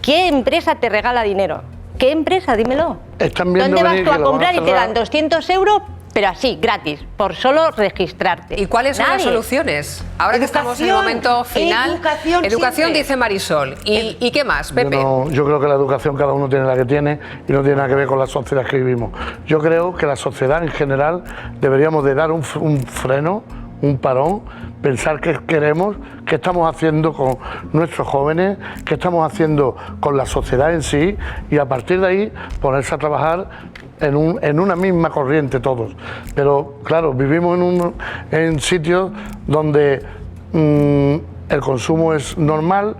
¿qué empresa te regala dinero? ¿Qué empresa? Dímelo. ¿Dónde vas tú a comprar y te dan 200 euros? Pero así, gratis, por solo registrarte. ¿Y cuáles son las soluciones? Ahora que estamos en el momento final. Educación dice Marisol. ¿Y qué más, Pepe? Yo creo que la educación cada uno tiene la que tiene y no tiene nada que ver con la sociedad que vivimos. Yo creo que la sociedad en general deberíamos de dar un freno, un parón, pensar qué queremos, qué estamos haciendo con nuestros jóvenes, qué estamos haciendo con la sociedad en sí, y a partir de ahí ponerse a trabajar en una misma corriente todos. Pero claro, vivimos en sitios donde el consumo es normal,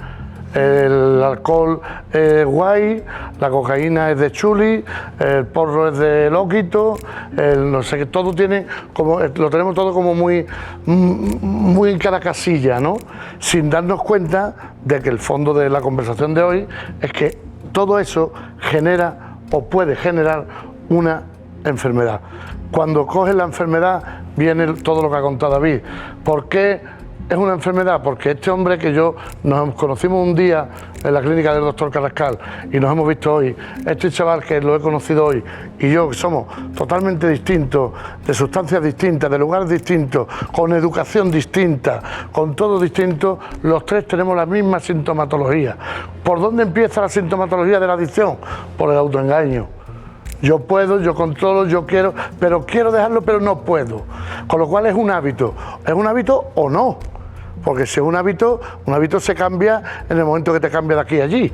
el alcohol es guay, la cocaína es de chuli, el porro es de loquito, no sé qué, todo tiene como, lo tenemos todo como muy en cada casilla, ¿no? Sin darnos cuenta de que el fondo de la conversación de hoy es que todo eso genera o puede generar una enfermedad. Cuando coges la enfermedad viene todo lo que ha contado David. ¿Por qué es una enfermedad? Porque este hombre que nos conocimos un día en la clínica del doctor Carrascal y nos hemos visto hoy, este chaval que lo he conocido hoy y yo, que somos totalmente distintos, de sustancias distintas, de lugares distintos, con educación distinta, con todo distinto, los tres tenemos la misma sintomatología. ¿Por dónde empieza la sintomatología de la adicción? Por el autoengaño. Yo puedo, yo controlo, yo quiero, pero quiero dejarlo, pero no puedo. Con lo cual es un hábito. ¿Es un hábito o no? Porque si es un hábito se cambia en el momento que te cambia de aquí a allí.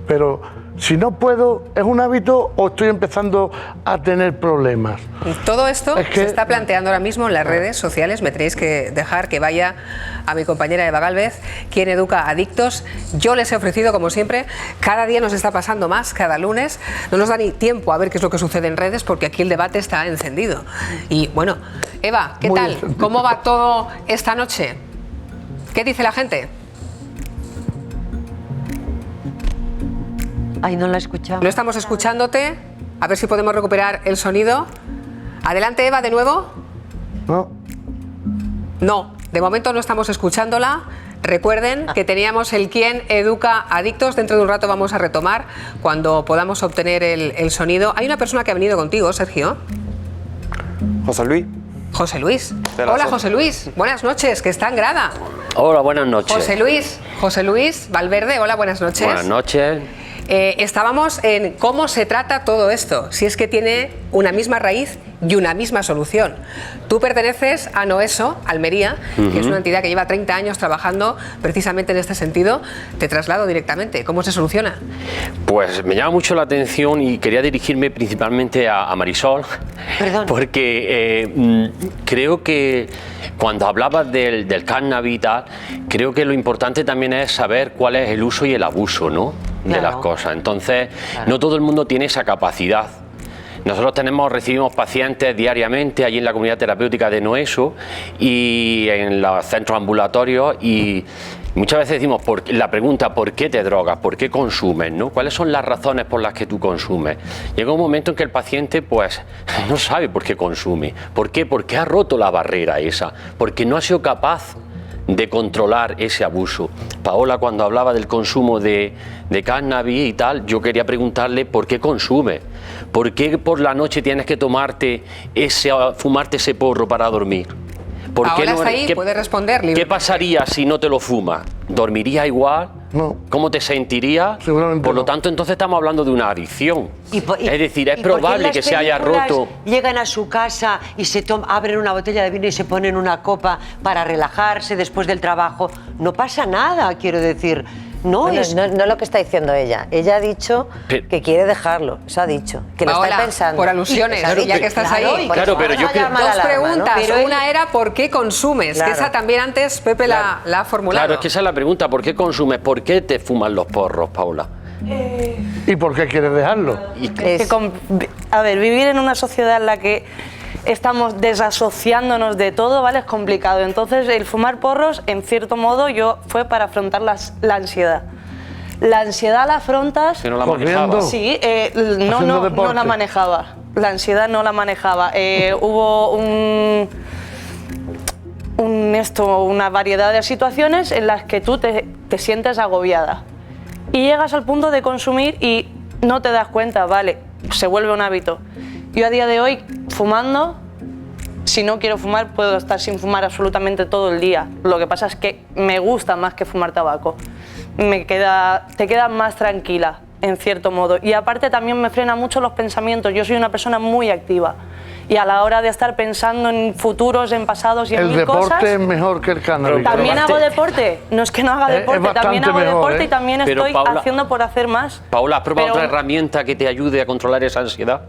Pero Si no puedo, ¿es un hábito o estoy empezando a tener problemas? Todo esto se está planteando ahora mismo en las redes sociales. Me tenéis que dejar que vaya a mi compañera Eva Gálvez, quien educa adictos. Yo les he ofrecido, como siempre, cada día nos está pasando más, cada lunes. No nos da ni tiempo a ver qué es lo que sucede en redes porque aquí el debate está encendido. Y bueno, Eva, ¿qué tal? ¿Cómo va todo esta noche? ¿Qué dice la gente? Ay, no la he escuchado. No estamos escuchándote. A ver si podemos recuperar el sonido. Adelante, Eva, de nuevo. No. No, de momento no estamos escuchándola. Recuerden que teníamos el Quién Educa Adictos. Dentro de un rato vamos a retomar cuando podamos obtener el sonido. Hay una persona que ha venido contigo, Sergio. José Luis. José Luis. De la Hola, zona. José Luis. Buenas noches, que está en grada. Hola, buenas noches. José Luis Valverde. Hola, buenas noches. Buenas noches. Estábamos en cómo se trata todo esto, si es que tiene una misma raíz y una misma solución. Tú perteneces a Noeso, Almería, que es una entidad que lleva 30 años trabajando precisamente en este sentido. Te traslado directamente. ¿Cómo se soluciona? Pues me llama mucho la atención y quería dirigirme principalmente a Marisol, porque creo que cuando hablabas del cannabis y tal, creo que lo importante también es saber cuál es el uso y el abuso, ¿no? De las cosas. Entonces, no todo el mundo tiene esa capacidad. Nosotros recibimos pacientes diariamente allí en la comunidad terapéutica de Noeso y en los centros ambulatorios, y muchas veces decimos la pregunta ¿por qué te drogas? ¿Por qué consumes? ¿No? ¿Cuáles son las razones por las que tú consumes? Llega un momento en que el paciente pues no sabe por qué consume. ¿Por qué? Porque ha roto la barrera esa, porque no ha sido capaz de controlar ese abuso. Paola, cuando hablaba del consumo de cannabis y tal, yo quería preguntarle por qué consume, por qué por la noche tienes que fumarte ese porro para dormir. Paola está ahí, puede responder. ¿Qué pasaría si no te lo fumas? ¿Dormirías igual? No. ¿Cómo te sentirías? Seguramente por lo no. tanto, entonces estamos hablando de una adicción. Es decir, es probable que se haya roto. Llegan a su casa y abren una botella de vino y se ponen una copa para relajarse después del trabajo. No pasa nada, quiero decir. No, Bueno, no lo que está diciendo ella. Ella ha dicho que quiere dejarlo. Eso ha dicho. Que lo Paola, está pensando. por alusiones, ya que estás ahí. Claro, pero yo quiero... Dos preguntas. Una era ¿por qué consumes? Claro. Que esa también antes Pepe la ha formulado. Claro, es que esa es la pregunta. ¿Por qué consumes? ¿Por qué te fumas los porros, Paula? ¿Y por qué quieres dejarlo? A ver, vivir en una sociedad en la que estamos desasociándonos de todo, ¿vale? Es complicado. Entonces, el fumar porros, en cierto modo, fue para afrontar la ansiedad. La ansiedad la afrontas... ¿Que no la manejaba? Sí, no la manejaba. La ansiedad no la manejaba. Hubo una variedad de situaciones en las que tú te sientes agobiada. Y llegas al punto de consumir y no te das cuenta, vale, se vuelve un hábito. Yo a día de hoy, fumando, si no quiero fumar, puedo estar sin fumar absolutamente todo el día. Lo que pasa es que me gusta más que fumar tabaco. Te quedas más tranquila, en cierto modo. Y aparte también me frena mucho los pensamientos. Yo soy una persona muy activa. Y a la hora de estar pensando en futuros, en pasados y en mil cosas... El deporte es mejor que el cannabis. ¿También hago deporte? No es que no haga deporte, también hago deporte y también Pero, estoy Paula, haciendo por hacer más. Paula, ¿has probado otra herramienta que te ayude a controlar esa ansiedad?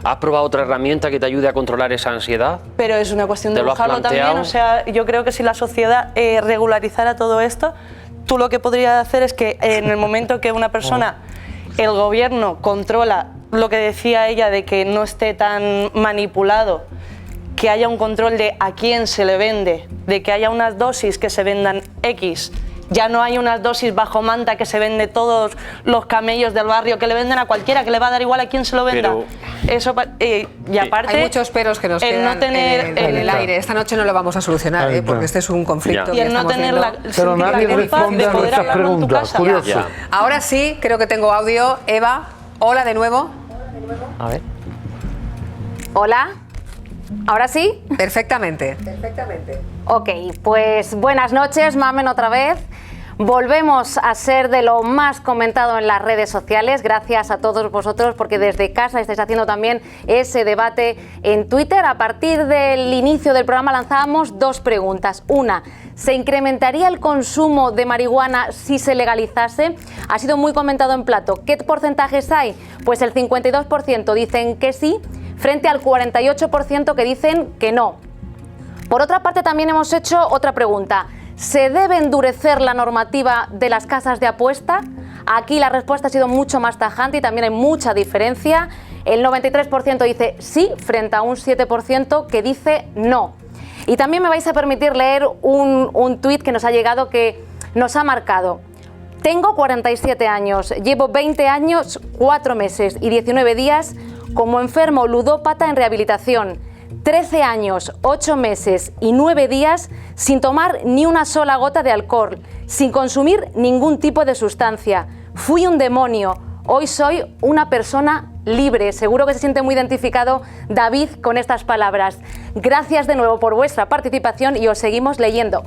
¿Has probado otra herramienta que te ayude a controlar esa ansiedad? Pero es una cuestión de ¿Te lo has buscarlo también. planteado? O sea, yo creo que si la sociedad regularizara todo esto, tú lo que podrías hacer es que en el momento que una persona, el gobierno controla lo que decía ella de que no esté tan manipulado, que haya un control de a quién se le vende, de que haya unas dosis que se vendan X. Ya no hay unas dosis bajo manta que se vende todos los camellos del barrio, que le venden a cualquiera, que le va a dar igual a quién se lo venda. Eso, y aparte... Hay muchos peros que nos quedan en el aire. Esta noche no lo vamos a solucionar, porque este es un conflicto. Y el no tener la Pero nadie responde a nuestras preguntas. Curioso. Ahora sí, creo que tengo audio. Eva, hola de nuevo. A ver. Hola. ¿Ahora sí? Perfectamente. Ok, pues buenas noches, Mamen, otra vez. Volvemos a ser de lo más comentado en las redes sociales, gracias a todos vosotros, porque desde casa estáis haciendo también ese debate en Twitter. A partir del inicio del programa lanzábamos dos preguntas. Una, ¿se incrementaría el consumo de marihuana si se legalizase? Ha sido muy comentado en plato. ¿Qué porcentajes hay? Pues el 52% dicen que sí, frente al 48% que dicen que no. Por otra parte, también hemos hecho otra pregunta. ¿Se debe endurecer la normativa de las casas de apuesta? Aquí la respuesta ha sido mucho más tajante y también hay mucha diferencia. El 93% dice sí, frente a un 7% que dice no. Y también me vais a permitir leer un tuit que nos ha llegado, que nos ha marcado. Tengo 47 años, llevo 20 años, 4 meses y 19 días como enfermo ludópata en rehabilitación. 13 años, 8 meses y 9 días sin tomar ni una sola gota de alcohol, sin consumir ningún tipo de sustancia. Fui un demonio, hoy soy una persona libre. Seguro que se siente muy identificado David con estas palabras. Gracias de nuevo por vuestra participación y os seguimos leyendo.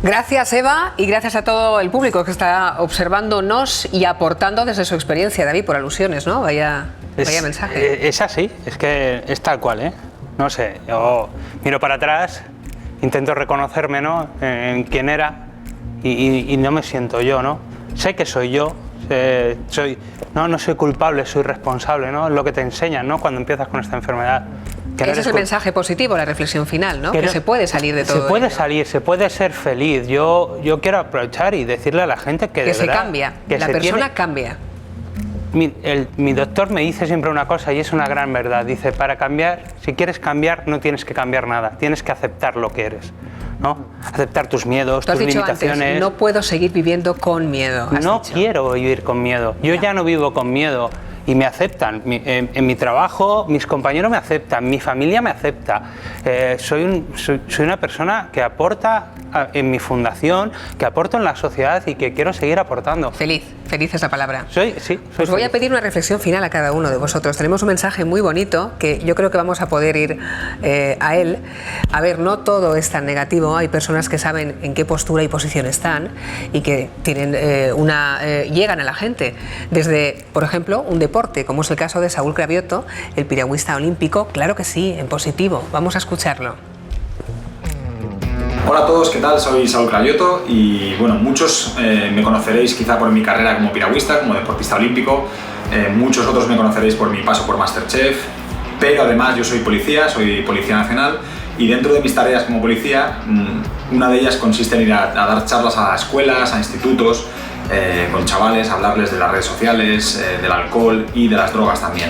Gracias, Eva, y gracias a todo el público que está observándonos y aportando desde su experiencia. David, por alusiones, ¿no? Vaya mensaje. Es así, es que es tal cual, ¿eh? No sé, yo miro para atrás, intento reconocerme, ¿no?, en quién era y no me siento yo, ¿no? Sé que soy yo, no soy culpable, soy responsable, ¿no? Es lo que te enseñan, ¿no?, cuando empiezas con esta enfermedad. Ese es el mensaje positivo, la reflexión final, ¿no? Que se puede salir de todo. Se puede salir, se puede ser feliz. Yo quiero aprovechar y decirle a la gente que de se verdad, cambia, que la persona cambia. Mi doctor me dice siempre una cosa y es una gran verdad. Dice, para cambiar, si quieres cambiar, no tienes que cambiar nada. Tienes que aceptar lo que eres, ¿no? Aceptar tus miedos, tus limitaciones. Antes, no puedo seguir viviendo con miedo. No quiero vivir con miedo. Yo ya no vivo con miedo. Y me aceptan, en mi trabajo mis compañeros me aceptan, mi familia me acepta. Soy una persona que aporta en mi fundación, que aporto en la sociedad y que quiero seguir aportando. Feliz esa palabra. Soy Os voy a pedir una reflexión final a cada uno de vosotros. Tenemos un mensaje muy bonito que yo creo que vamos a poder ir a él. A ver, no todo es tan negativo. Hay personas que saben en qué postura y posición están y que tienen llegan a la gente desde, por ejemplo, un deporte, como es el caso de Saúl Cravioto, el piragüista olímpico. Claro que sí, en positivo. Vamos a escucharlo. Hola a todos, ¿qué tal? Soy Saúl Cravioto y bueno, muchos me conoceréis quizá por mi carrera como piragüista, como deportista olímpico, muchos otros me conoceréis por mi paso por Masterchef, pero además yo soy policía nacional y dentro de mis tareas como policía, una de ellas consiste en ir a dar charlas a escuelas, a institutos, con chavales, hablarles de las redes sociales, del alcohol y de las drogas también.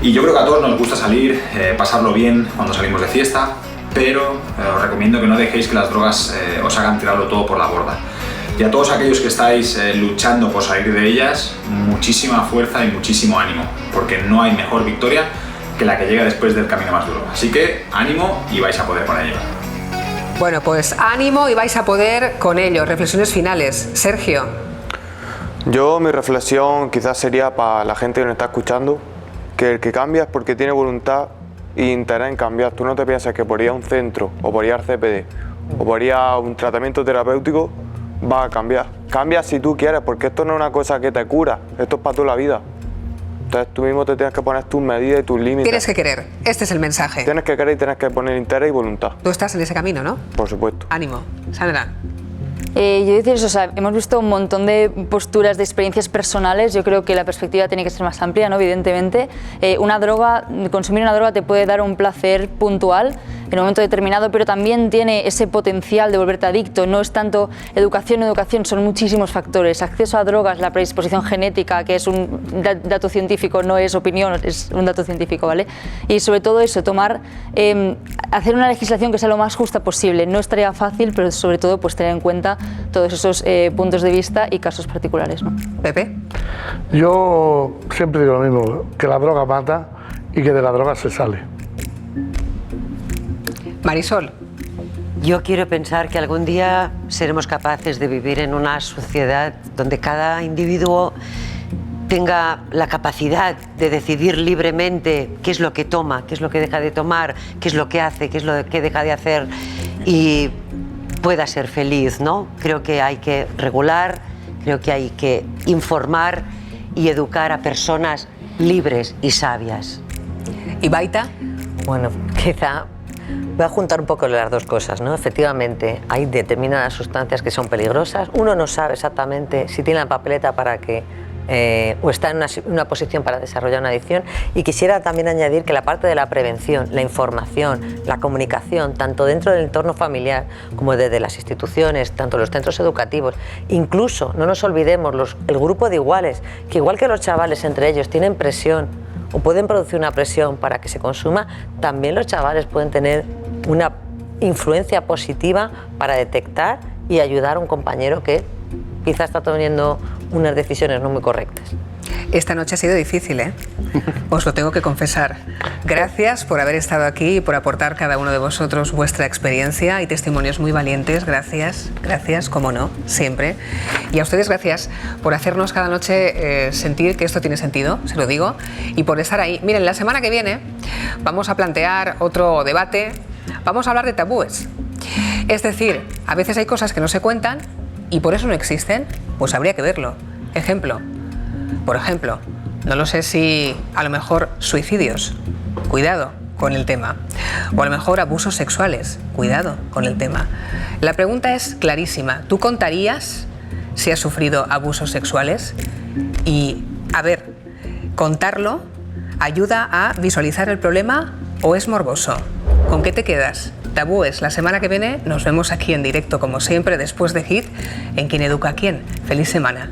Y yo creo que a todos nos gusta salir, pasarlo bien cuando salimos de fiesta, pero os recomiendo que no dejéis que las drogas os hagan tirarlo todo por la borda. Y a todos aquellos que estáis luchando por salir de ellas, muchísima fuerza y muchísimo ánimo, porque no hay mejor victoria que la que llega después del camino más duro. Así que ánimo y vais a poder con ello. Bueno, pues ánimo y vais a poder con ello. Reflexiones finales. Sergio. Yo, mi reflexión quizás sería para la gente que nos está escuchando, que el que cambia es porque tiene voluntad e interés en cambiar. Tú no te piensas que por ir a un centro, o por ir al CPD, o por ir a un tratamiento terapéutico, va a cambiar. Cambia si tú quieres, porque esto no es una cosa que te cura, esto es para toda la vida. Entonces tú mismo te tienes que poner tus medidas y tus límites. Tienes que querer, este es el mensaje. Tienes que querer y tienes que poner interés y voluntad. Tú estás en ese camino, ¿no? Por supuesto. Ánimo. Sandra. Yo decir eso, o sea, hemos visto un montón de posturas, de experiencias personales. Yo creo que la perspectiva tiene que ser más amplia, ¿no? Evidentemente. Consumir una droga te puede dar un placer puntual en un momento determinado, pero también tiene ese potencial de volverte adicto. No es tanto educación, son muchísimos factores. Acceso a drogas, la predisposición genética, que es un dato científico, no es opinión, es un dato científico, ¿vale? Y sobre todo eso, hacer una legislación que sea lo más justa posible. No estaría fácil, pero sobre todo pues tener en cuenta todos esos puntos de vista y casos particulares, ¿no? Pepe. Yo siempre digo lo mismo, que la droga mata y que de la droga se sale. Marisol. Yo quiero pensar que algún día seremos capaces de vivir en una sociedad donde cada individuo tenga la capacidad de decidir libremente qué es lo que toma, qué es lo que deja de tomar, qué es lo que hace, qué es lo que deja de hacer y pueda ser feliz, ¿no? Creo que hay que regular, creo que hay que informar y educar a personas libres y sabias. ¿Y Baita? Bueno, quizá voy a juntar un poco las dos cosas, ¿no? Efectivamente, hay determinadas sustancias que son peligrosas. Uno no sabe exactamente si tiene la papeleta para que o está en una posición para desarrollar una adicción. Y quisiera también añadir que la parte de la prevención, la información, la comunicación, tanto dentro del entorno familiar como desde las instituciones, tanto los centros educativos, incluso, no nos olvidemos, el grupo de iguales, que igual que los chavales entre ellos tienen presión o pueden producir una presión para que se consuma, también los chavales pueden tener una influencia positiva para detectar y ayudar a un compañero que quizá está tomando unas decisiones no muy correctas. Esta noche ha sido difícil, ¿eh? Os lo tengo que confesar. Gracias por haber estado aquí y por aportar cada uno de vosotros vuestra experiencia y testimonios muy valientes. Gracias, como no, siempre. Y a ustedes gracias por hacernos cada noche sentir que esto tiene sentido, se lo digo, y por estar ahí. Miren, la semana que viene vamos a plantear otro debate, vamos a hablar de tabúes. Es decir, a veces hay cosas que no se cuentan y por eso no existen, pues habría que verlo. Por ejemplo, no lo sé si a lo mejor suicidios, cuidado con el tema, o a lo mejor abusos sexuales, cuidado con el tema. La pregunta es clarísima, ¿tú contarías si has sufrido abusos sexuales? Y, a ver, ¿contarlo ayuda a visualizar el problema o es morboso? ¿Con qué te quedas? Tabúes, la semana que viene nos vemos aquí en directo, como siempre, después de Hit, en Quién Educa a Quién. ¡Feliz semana!